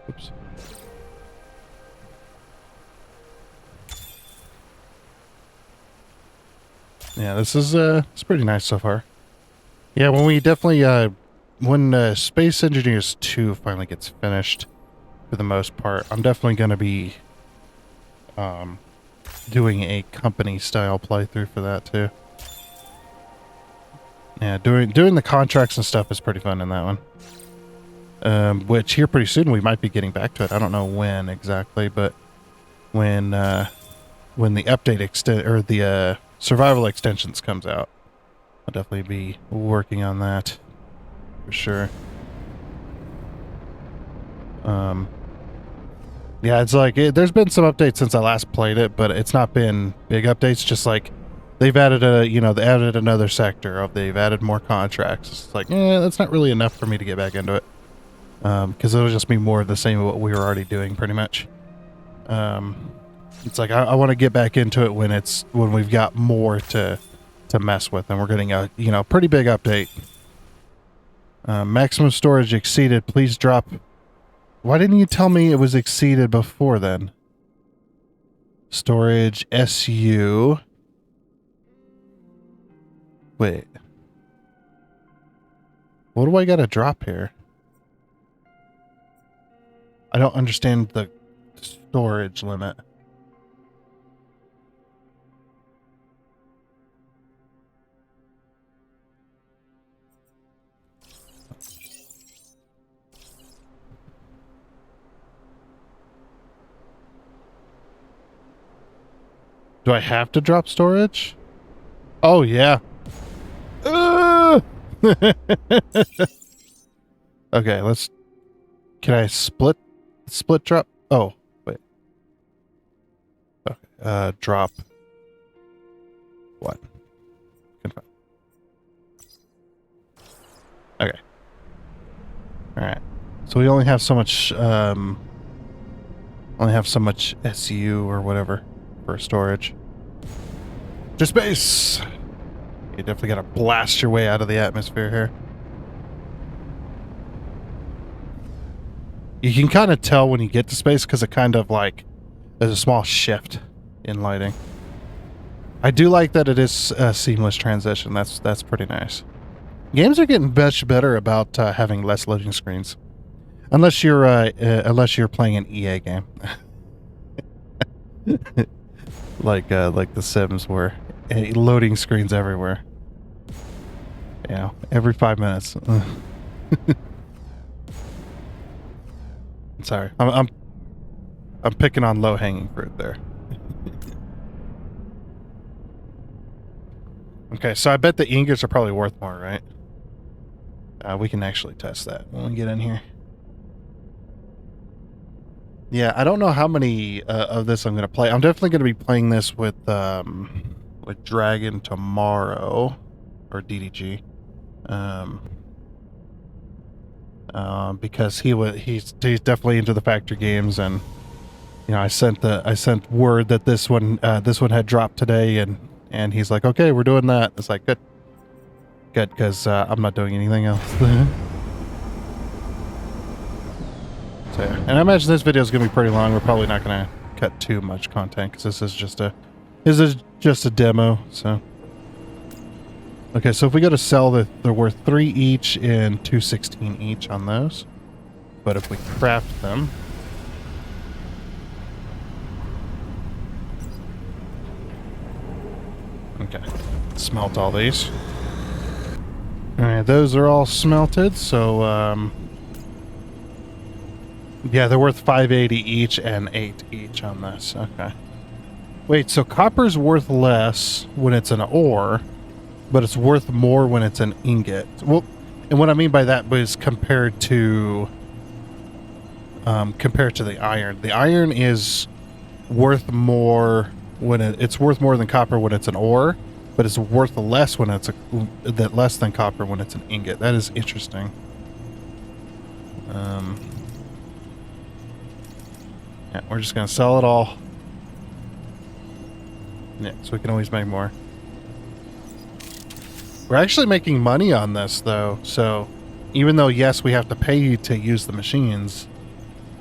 Oops. Yeah, this is it's pretty nice so far. Yeah, when we definitely when Space Engineers 2 finally gets finished, for the most part, I'm definitely going to be doing a company style playthrough for that too. Yeah, doing the contracts and stuff is pretty fun in that one. Which here pretty soon we might be getting back to it. I don't know when exactly, but when the update or the survival extensions comes out, I'll definitely be working on that for sure. Yeah, it's like there's been some updates since I last played it, but it's not been big updates. Just like they've added they added another sector, they've added more contracts. It's like, that's not really enough for me to get back into it, because it'll just be more of the same of what we were already doing, pretty much. It's like I want to get back into it when we've got more to mess with, and we're getting a pretty big update. Maximum storage exceeded. Please drop. Why didn't you tell me it was exceeded before then? Storage SU. Wait. What do I gotta drop here? I don't understand the storage limit. Do I have to drop storage? Oh, yeah. Okay, let's... Can I split drop? Oh, wait. Okay, drop... What? Confirm. Okay. Alright. So we only have so much, SU or whatever for storage. To space! You definitely gotta blast your way out of the atmosphere here. You can kind of tell when you get to space because it kind of like there's a small shift in lighting. I do like that it is a seamless transition. That's pretty nice. Games are getting much better about having less loading screens, unless you're playing an EA game, like The Sims, where loading screens everywhere. Yeah, every 5 minutes. Sorry, I'm picking on low-hanging fruit there. Okay, so I bet the ingots are probably worth more, right? We can actually test that when we get in here. Yeah, I don't know how many of this I'm going to play. I'm definitely going to be playing this with Dragon tomorrow, or DDG, because he's definitely into the factory games, and you know I sent word that this one had dropped today, and he's like, okay, we're doing that. It's like good, because I'm not doing anything else. So, and I imagine this video is going to be pretty long. We're probably not going to cut too much content because this is just a demo. So, okay, so if we go to sell, they're worth 3 each and 216 each on those. But if we craft them, okay, smelt all these. All right, those are all smelted. So, yeah, they're worth 580 each and 8 each on this. Okay. Wait, so copper's worth less when it's an ore, but it's worth more when it's an ingot. Well, and what I mean by that is compared to the iron. The iron is worth more when it's worth more than copper when it's an ore, but it's worth less when it's less than copper when it's an ingot. That is interesting. Yeah, we're just gonna sell it all. Yeah, so we can always make more. We're actually making money on this, though. So, even though, yes, we have to pay you to use the machines,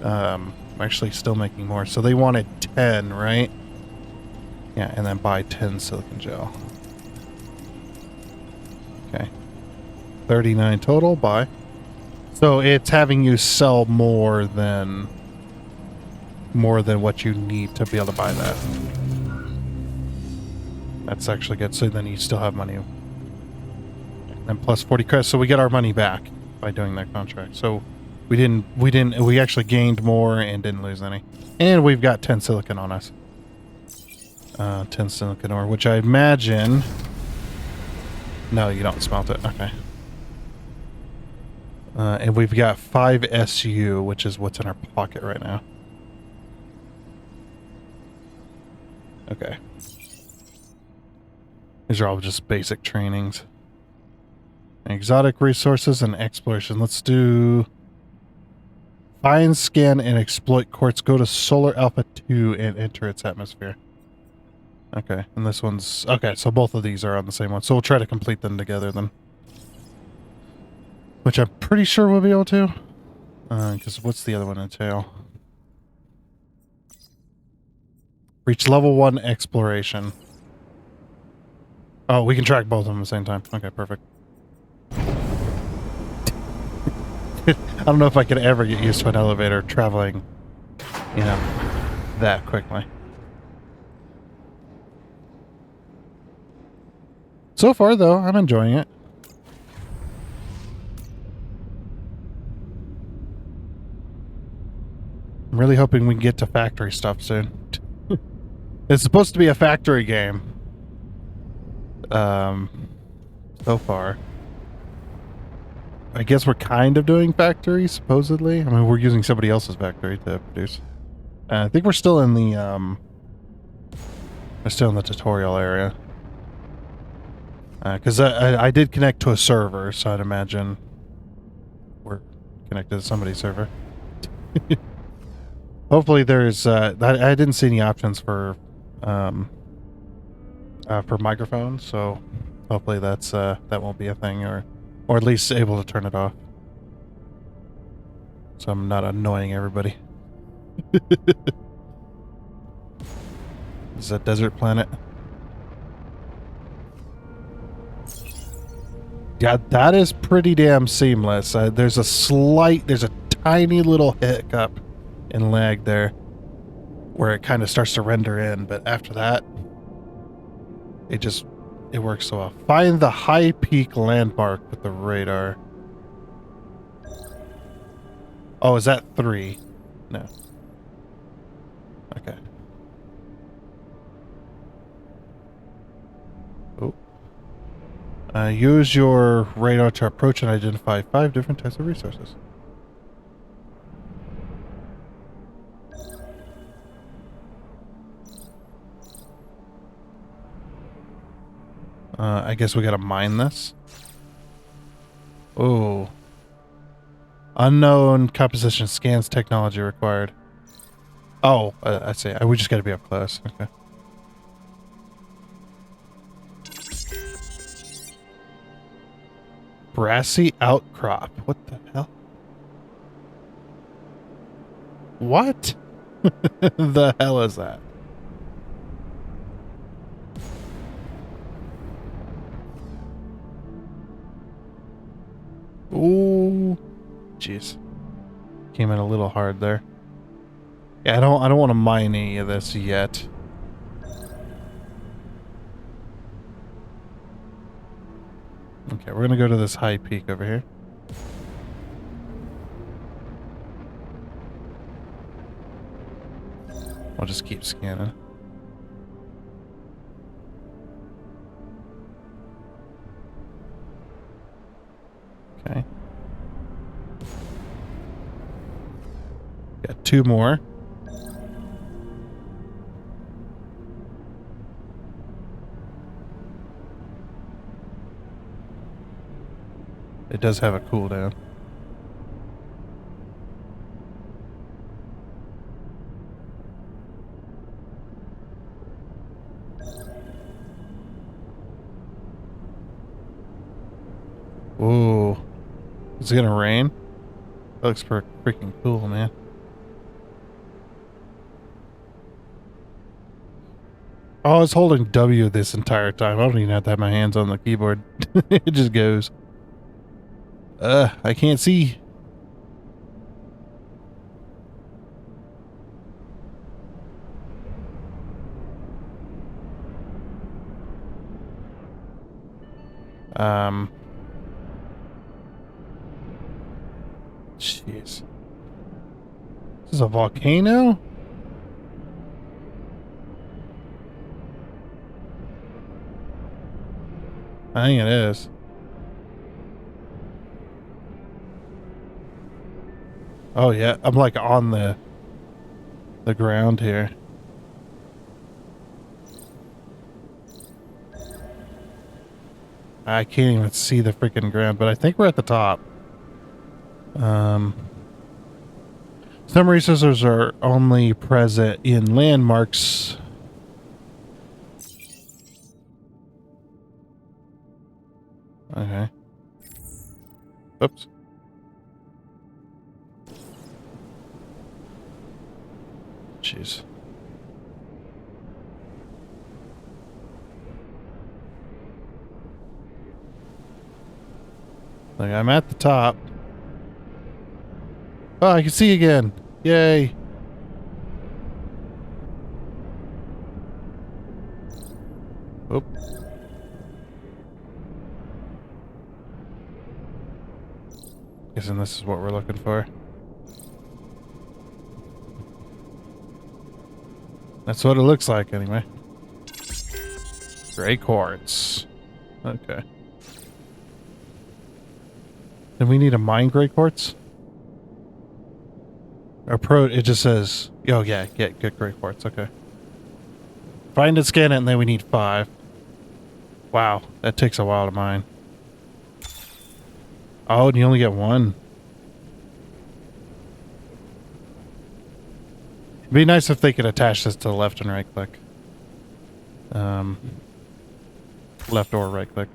we're actually still making more. So they wanted 10, right? Yeah, and then buy 10 silicon gel. Okay. 39 total, buy. So it's having you sell more than what you need to be able to buy that. That's actually good. So then you still have money. And plus 40 credits, so we get our money back by doing that contract. So we actually gained more and didn't lose any. And we've got 10 silicon on us. 10 silicon ore, which I imagine... No, you don't smelt it. Okay. And we've got 5 SU, which is what's in our pocket right now. Okay. These are all just basic trainings. Exotic resources and exploration. Let's do... Find, scan, and exploit quartz. Go to Solar Alpha 2 and enter its atmosphere. Okay, and this one's... Okay, so both of these are on the same one. So we'll try to complete them together then. Which I'm pretty sure we'll be able to. Because what's the other one entail? Reach level 1 exploration. Oh, we can track both of them at the same time. Okay, perfect. I don't know if I could ever get used to an elevator traveling, you know, that quickly. So far, though, I'm enjoying it. I'm really hoping we can get to factory stuff soon. It's supposed to be a factory game. So far. I guess we're kind of doing factory, supposedly. I mean, we're using somebody else's factory to produce. I think we're still in the, tutorial area. Because I did connect to a server, so I'd imagine we're connected to somebody's server. Hopefully there's, I didn't see any options for microphones, so hopefully that's, that won't be a thing, or at least able to turn it off. So I'm not annoying everybody. Is that desert planet? Yeah, that is pretty damn seamless. There's a tiny little hiccup and lag there where it kind of starts to render in, but after that, it works so well. Find the high peak landmark with the radar. Oh, is that 3? No. Okay. Oh. Use your radar to approach and identify 5 different types of resources. I guess we gotta mine this. Oh. Unknown composition scans technology required. Oh, I see. We just gotta be up close. Okay. Brassy outcrop. What the hell? What? The hell is that? Ooh. Jeez. Came in a little hard there. Yeah, I don't want to mine any of this yet. Okay, we're gonna go to this high peak over here. I'll just keep scanning. Okay. Got 2 more. It does have a cooldown. Ooh. Is it gonna rain? That looks freaking cool, man. Oh, I was holding W this entire time. I don't even have to have my hands on the keyboard. It just goes. I can't see. Jeez. This is a volcano? I think it is. Oh yeah, I'm like on the ground here. I can't even see the freaking ground, but I think we're at the top. Some resources are only present in landmarks. Okay. Oops. Jeez. Like, I'm at the top. Oh, I can see again. Yay. Oop. Guessing this is what we're looking for. That's what it looks like anyway. Gray quartz. Okay. Then we need to mine gray quartz? It just says, oh yeah, get gray quartz, okay. Find and scan it, and then we need 5. Wow, that takes a while to mine. Oh, and you only get 1. It'd be nice if they could attach this to the left and right click. Left or right click.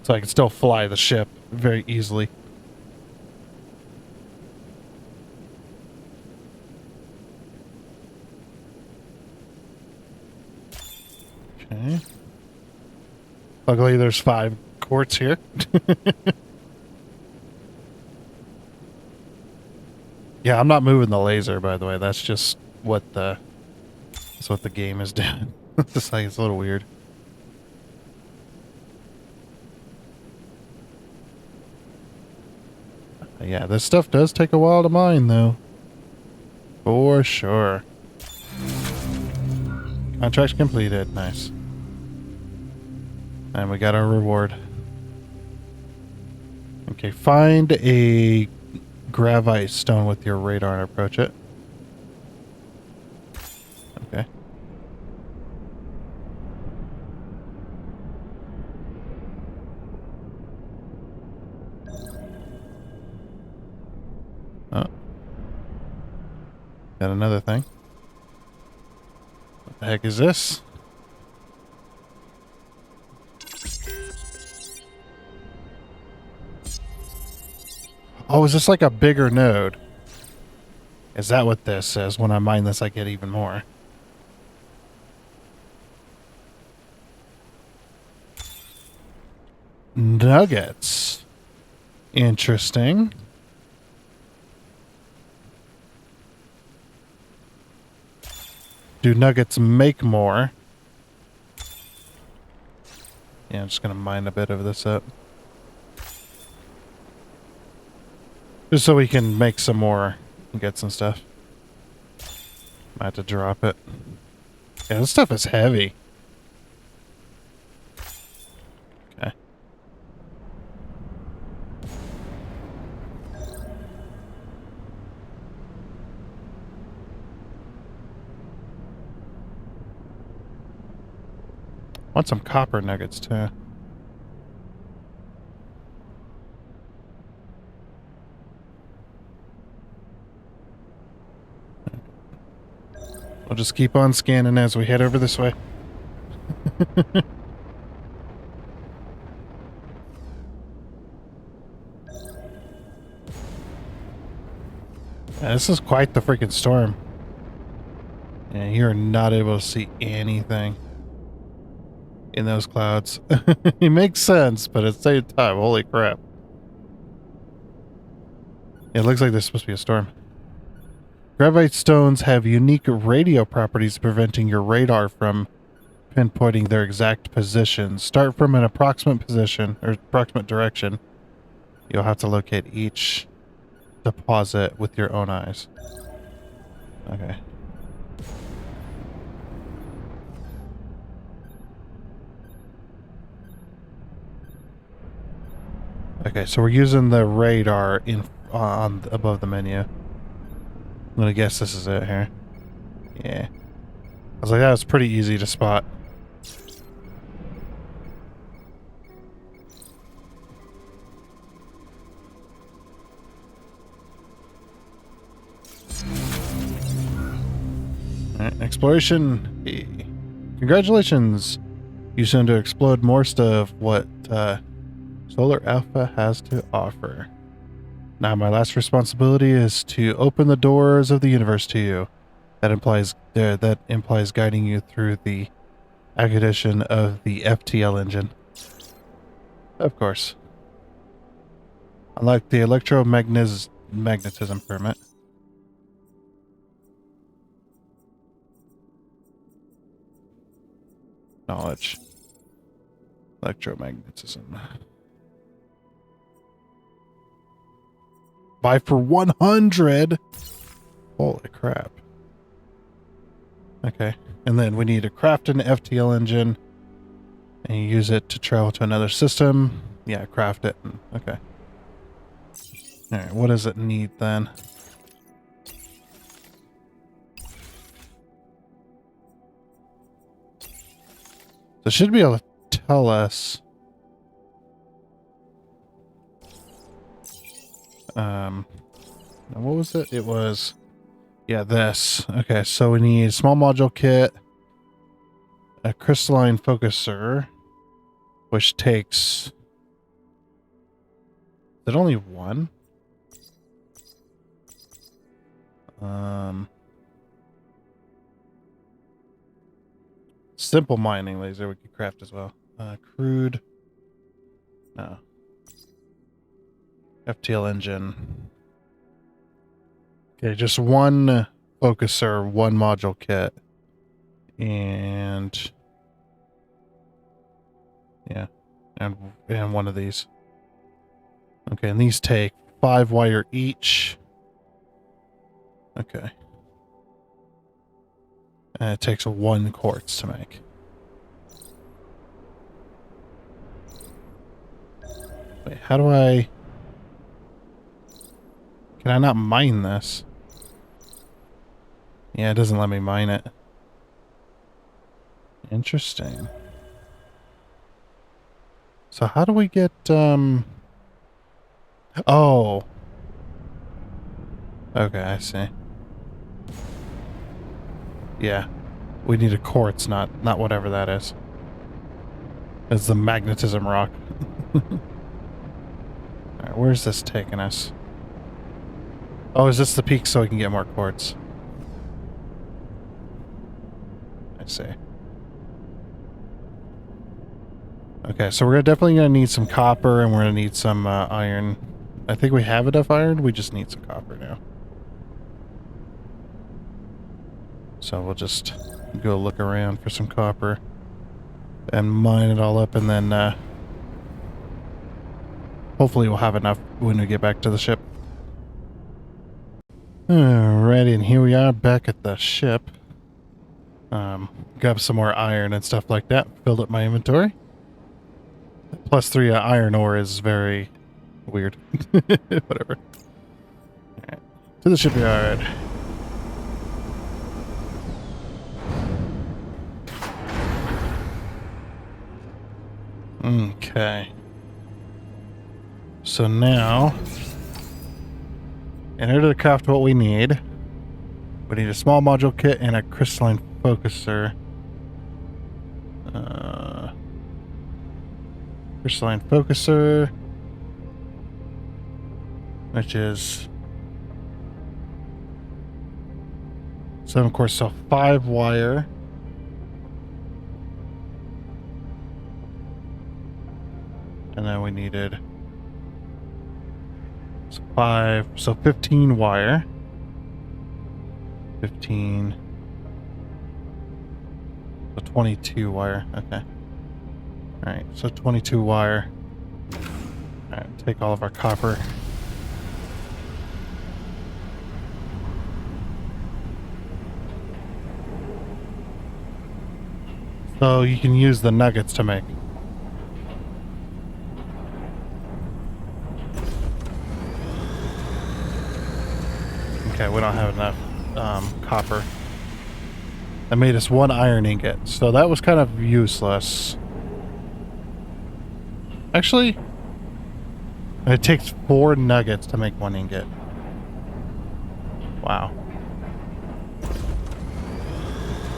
So I can still fly the ship very easily. Okay. Luckily there's 5 quartz here. Yeah, I'm not moving the laser, by the way. That's just what the game is doing. It's like, it's a little weird. Yeah, this stuff does take a while to mine, though. For sure. Contract completed. Nice. And we got our reward. Okay, find a gravite stone with your radar and approach it. Okay. Oh. Got another thing. What the heck is this? Oh, is this like a bigger node? Is that what this says? When I mine this, I get even more. Nuggets. Interesting. Do nuggets make more? Yeah, I'm just going to mine a bit of this up. Just so we can make some more and get some stuff. I have to drop it. Yeah, this stuff is heavy. Okay. Want some copper nuggets too. We'll just keep on scanning as we head over this way. Yeah, this is quite the freaking storm. And you're not able to see anything in those clouds. It makes sense, but at the same time, holy crap. It looks like there's supposed to be a storm. Gravite stones have unique radio properties preventing your radar from pinpointing their exact position. Start from an approximate position, or approximate direction. You'll have to locate each deposit with your own eyes. Okay. Okay, so we're using the radar on above the menu. I'm gonna guess this is it here. Yeah. I was like, that was pretty easy to spot. Alright, exploration. Hey. Congratulations! You seem to explode most of what Solar Alpha has to offer. Now my last responsibility is to open the doors of the universe to you. That implies guiding you through the acquisition of the FTL engine. Of course. Unlike the electromagnetism permit. Knowledge. Electromagnetism. Buy for 100! Holy crap. Okay. And then we need to craft an FTL engine. And you use it to travel to another system. Yeah, craft it. Okay. Alright, what does it need then? So it should be able to tell us. What was it? It was, yeah, this. Okay, so we need a small module kit, a crystalline focuser, which takes. Is it only one? Simple mining laser we could craft as well. Crude. No. FTL engine. Okay, just one focuser, one module kit. And yeah. And one of these. Okay, and these take 5 wire each. Okay. And it takes 1 quartz to make. Wait, how do I... Can I not mine this? Yeah, it doesn't let me mine it. Interesting. So how do we get, Oh. Okay, I see. Yeah. We need a quartz, not whatever that is. It's the magnetism rock. Alright, where's this taking us? Oh, is this the peak so we can get more quartz? I see. Okay, so we're definitely going to need some copper and we're going to need some iron. I think we have enough iron, we just need some copper now. So we'll just go look around for some copper and mine it all up, and then hopefully we'll have enough when we get back to the ship. Alrighty, and here we are back at the ship. Got some more iron and stuff like that. Filled up my inventory. +3 iron ore is very weird. Whatever. Alright, to the shipyard. Okay. So now, in order to craft what we need a small module kit and a crystalline focuser. Crystalline focuser, which is 7 course, so 5 wire. And then we needed 5, so 15 wire. 15. So 22 wire. Okay. Alright, so 22 wire. Alright, take all of our copper. So you can use the nuggets to make. Okay, we don't have enough copper. That made us 1 iron ingot, so that was kind of useless. Actually, it takes 4 nuggets to make 1 ingot. Wow.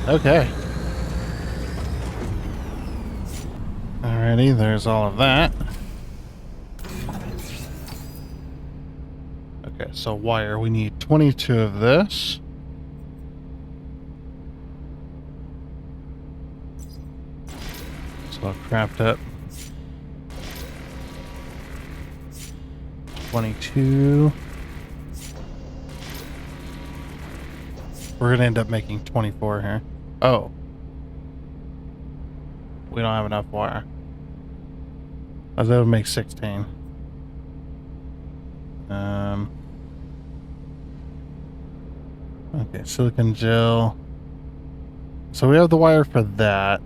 Okay. Alrighty, there's all of that. Okay, so wire, we need 22 of this. So I'll craft up 22. We're gonna end up making 24 here. Oh. We don't have enough wire. I was able to make 16. Okay, silicon gel. So we have the wire for that.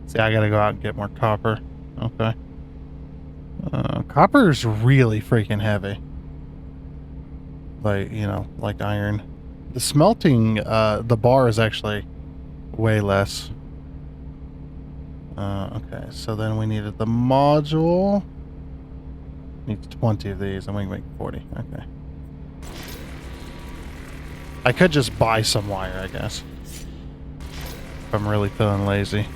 See, I gotta go out and get more copper. Okay. Copper is really freaking heavy. Like, you know, like iron. The smelting, the bar is actually way less. Okay, so then we needed the module. Needs 20 of these, and we can make 40. Okay. I could just buy some wire, I guess. If I'm really feeling lazy.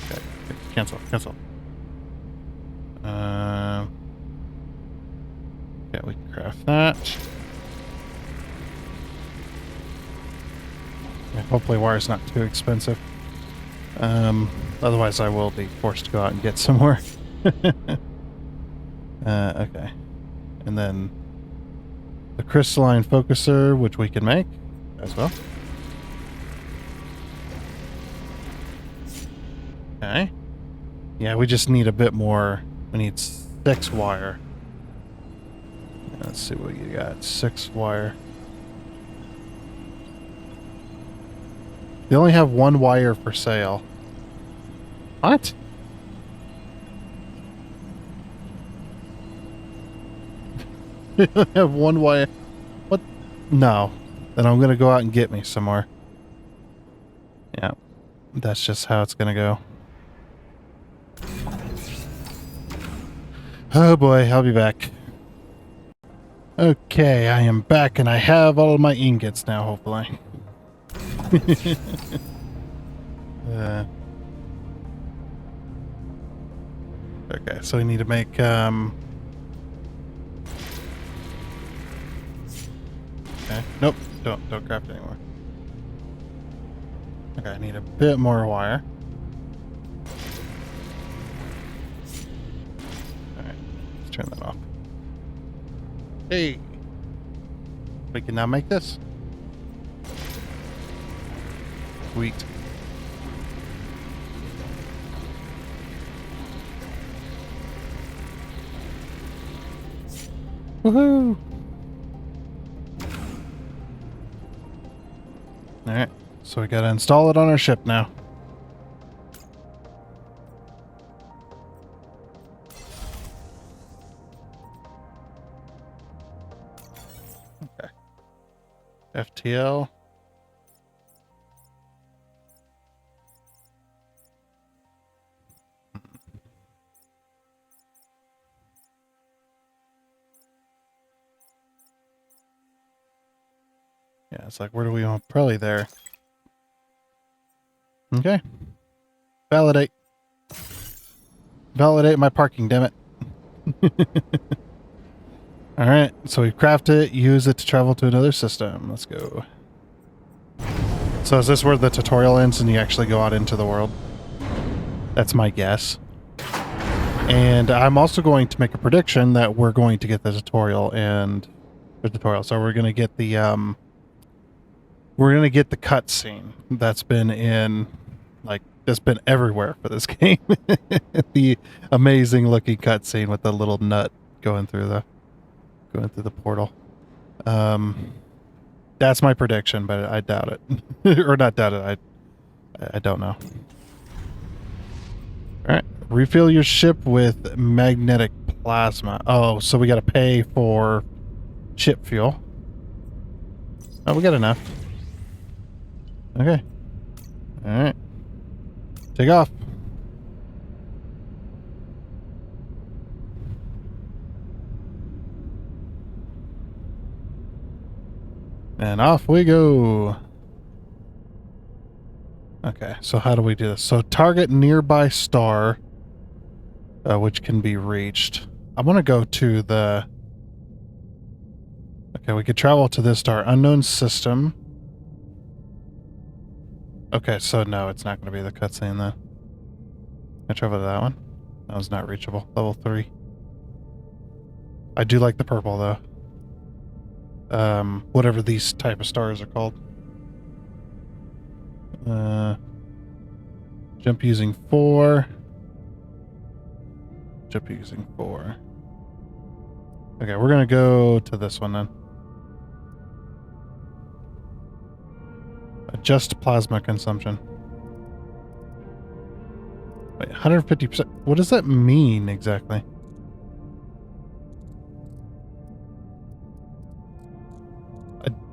Okay, cancel. Yeah, we can craft that. Yeah, hopefully wire's not too expensive. Otherwise I will be forced to go out and get some more. Okay. And then the crystalline focuser, which we can make as well. Okay. Yeah, we just need a bit more. We need 6 wire. Let's see what you got. 6 wire. They only have one wire for sale. What? They only have one wire. What? No. Then I'm going to go out and get me some more. Yeah. That's just how it's going to go. Oh boy, I'll be back. Okay, I am back and I have all of my ingots now, hopefully. Okay, so we need to make, okay, nope, don't craft anymore. Okay, I need a bit more wire. Alright, let's turn that off. Hey! We can now make this. Sweet. Woohoo! Alright, so we gotta install it on our ship now. Okay. FTL. Yeah, it's like, where do we want? Probably there. Okay. Validate. Validate my parking, damn it. Alright, so we craft it, use it to travel to another system. Let's go. So is this where the tutorial ends and you actually go out into the world? That's my guess. And I'm also going to make a prediction that we're going to get the tutorial and the tutorial. So we're going to get the cutscene that's been in, like, that's been everywhere for this game. The amazing looking cutscene with the little nut going through the portal. That's my prediction, but I doubt it. Or not doubt it. I don't know. All right, refill your ship with magnetic plasma. Oh, so we got to pay for ship fuel. Oh, we got enough. Okay. All right. Take off. And off we go. Okay, so how do we do this? So target nearby star, which can be reached. I want to go to the... Okay, we could travel to this star. Unknown system. Okay, so no, it's not going to be the cutscene then. Can I travel to that one? That one's not reachable. Level 3. I do like the purple though. Whatever these type of stars are called. Jump using 4. Jump using 4. Okay, we're gonna go to this one then. Adjust plasma consumption. Wait, 150%. What does that mean exactly?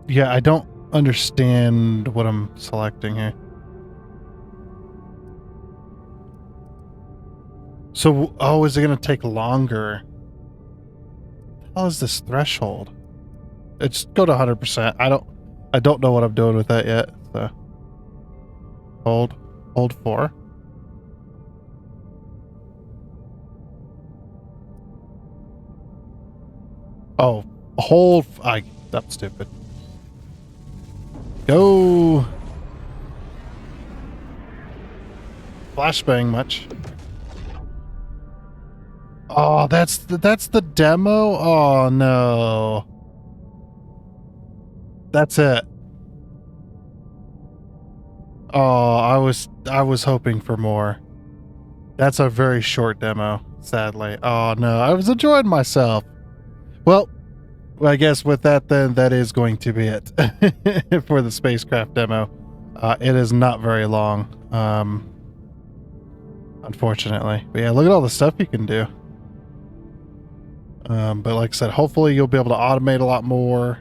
Yeah, I don't understand what I'm selecting here. So, oh, is it going to take longer? How is this threshold? It's go to 100%. I don't know what I'm doing with that yet. So, hold 4. Oh, that's stupid. Go. Flashbang much. Oh, that's the demo? Oh no. That's it. Oh, I was hoping for more. That's a very short demo, sadly. Oh no, I was enjoying myself. Well, I guess with that then, that is going to be it for the SpaceCraft demo. It is not very long, unfortunately. But yeah, look at all the stuff you can do. But like I said, hopefully you'll be able to automate a lot more.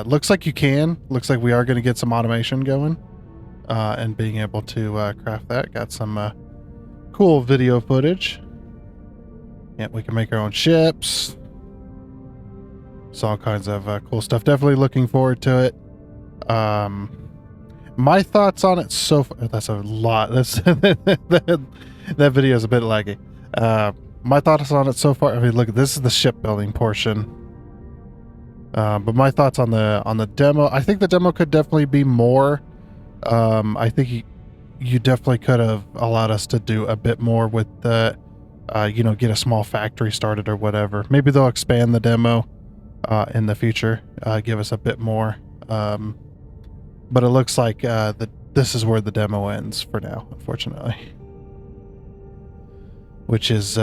Looks like you can. Looks like we are going to get some automation going, and being able to craft that. Got some cool video footage. Yeah, we can make our own ships. It's all kinds of cool stuff. Definitely looking forward to it. My thoughts on it so far. That's a lot. That's that video is a bit laggy. My thoughts on it so far. I mean, look, this is the shipbuilding portion. But my thoughts on the demo. I think the demo could definitely be more. I think you definitely could have allowed us to do a bit more with the, get a small factory started or whatever. Maybe they'll expand the demo in the future, give us a bit more. But it looks like this is where the demo ends for now, unfortunately. Which is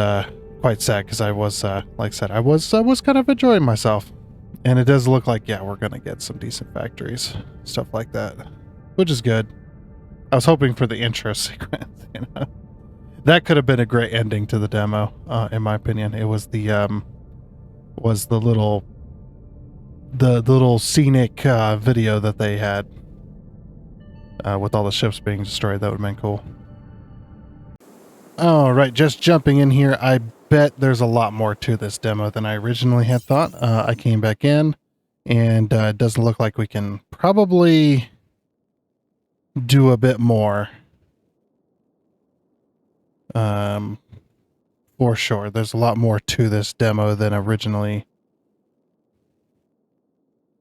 quite sad, because I was, like I said, I was kind of enjoying myself. And it does look like, yeah, we're going to get some decent factories, stuff like that, which is good. I was hoping for the intro sequence, you know. That could have been a great ending to the demo, in my opinion. It was the little scenic video that they had with all the ships being destroyed. That would have been cool. All right, just jumping in here. I bet there's a lot more to this demo than I originally had thought. I came back in, and it doesn't look like we can probably do a bit more. For sure. There's a lot more to this demo than originally.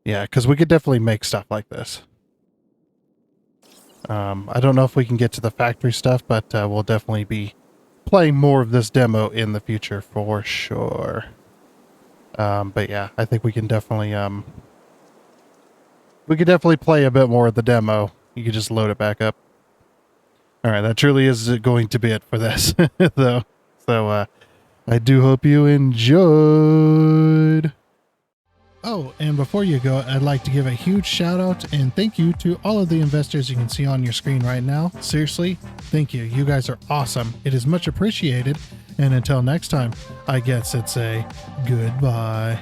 Yeah, because we could definitely make stuff like this. I don't know if we can get to the factory stuff, but we'll definitely be playing more of this demo in the future for sure. But yeah, I think we can definitely play a bit more of the demo. You can just load it back up. All right, that truly is going to be it for this, though. So I do hope you enjoyed. Oh, and before you go, I'd like to give a huge shout out and thank you to all of the investors you can see on your screen right now. Seriously, thank you. You guys are awesome. It is much appreciated. And until next time, I guess it's a goodbye.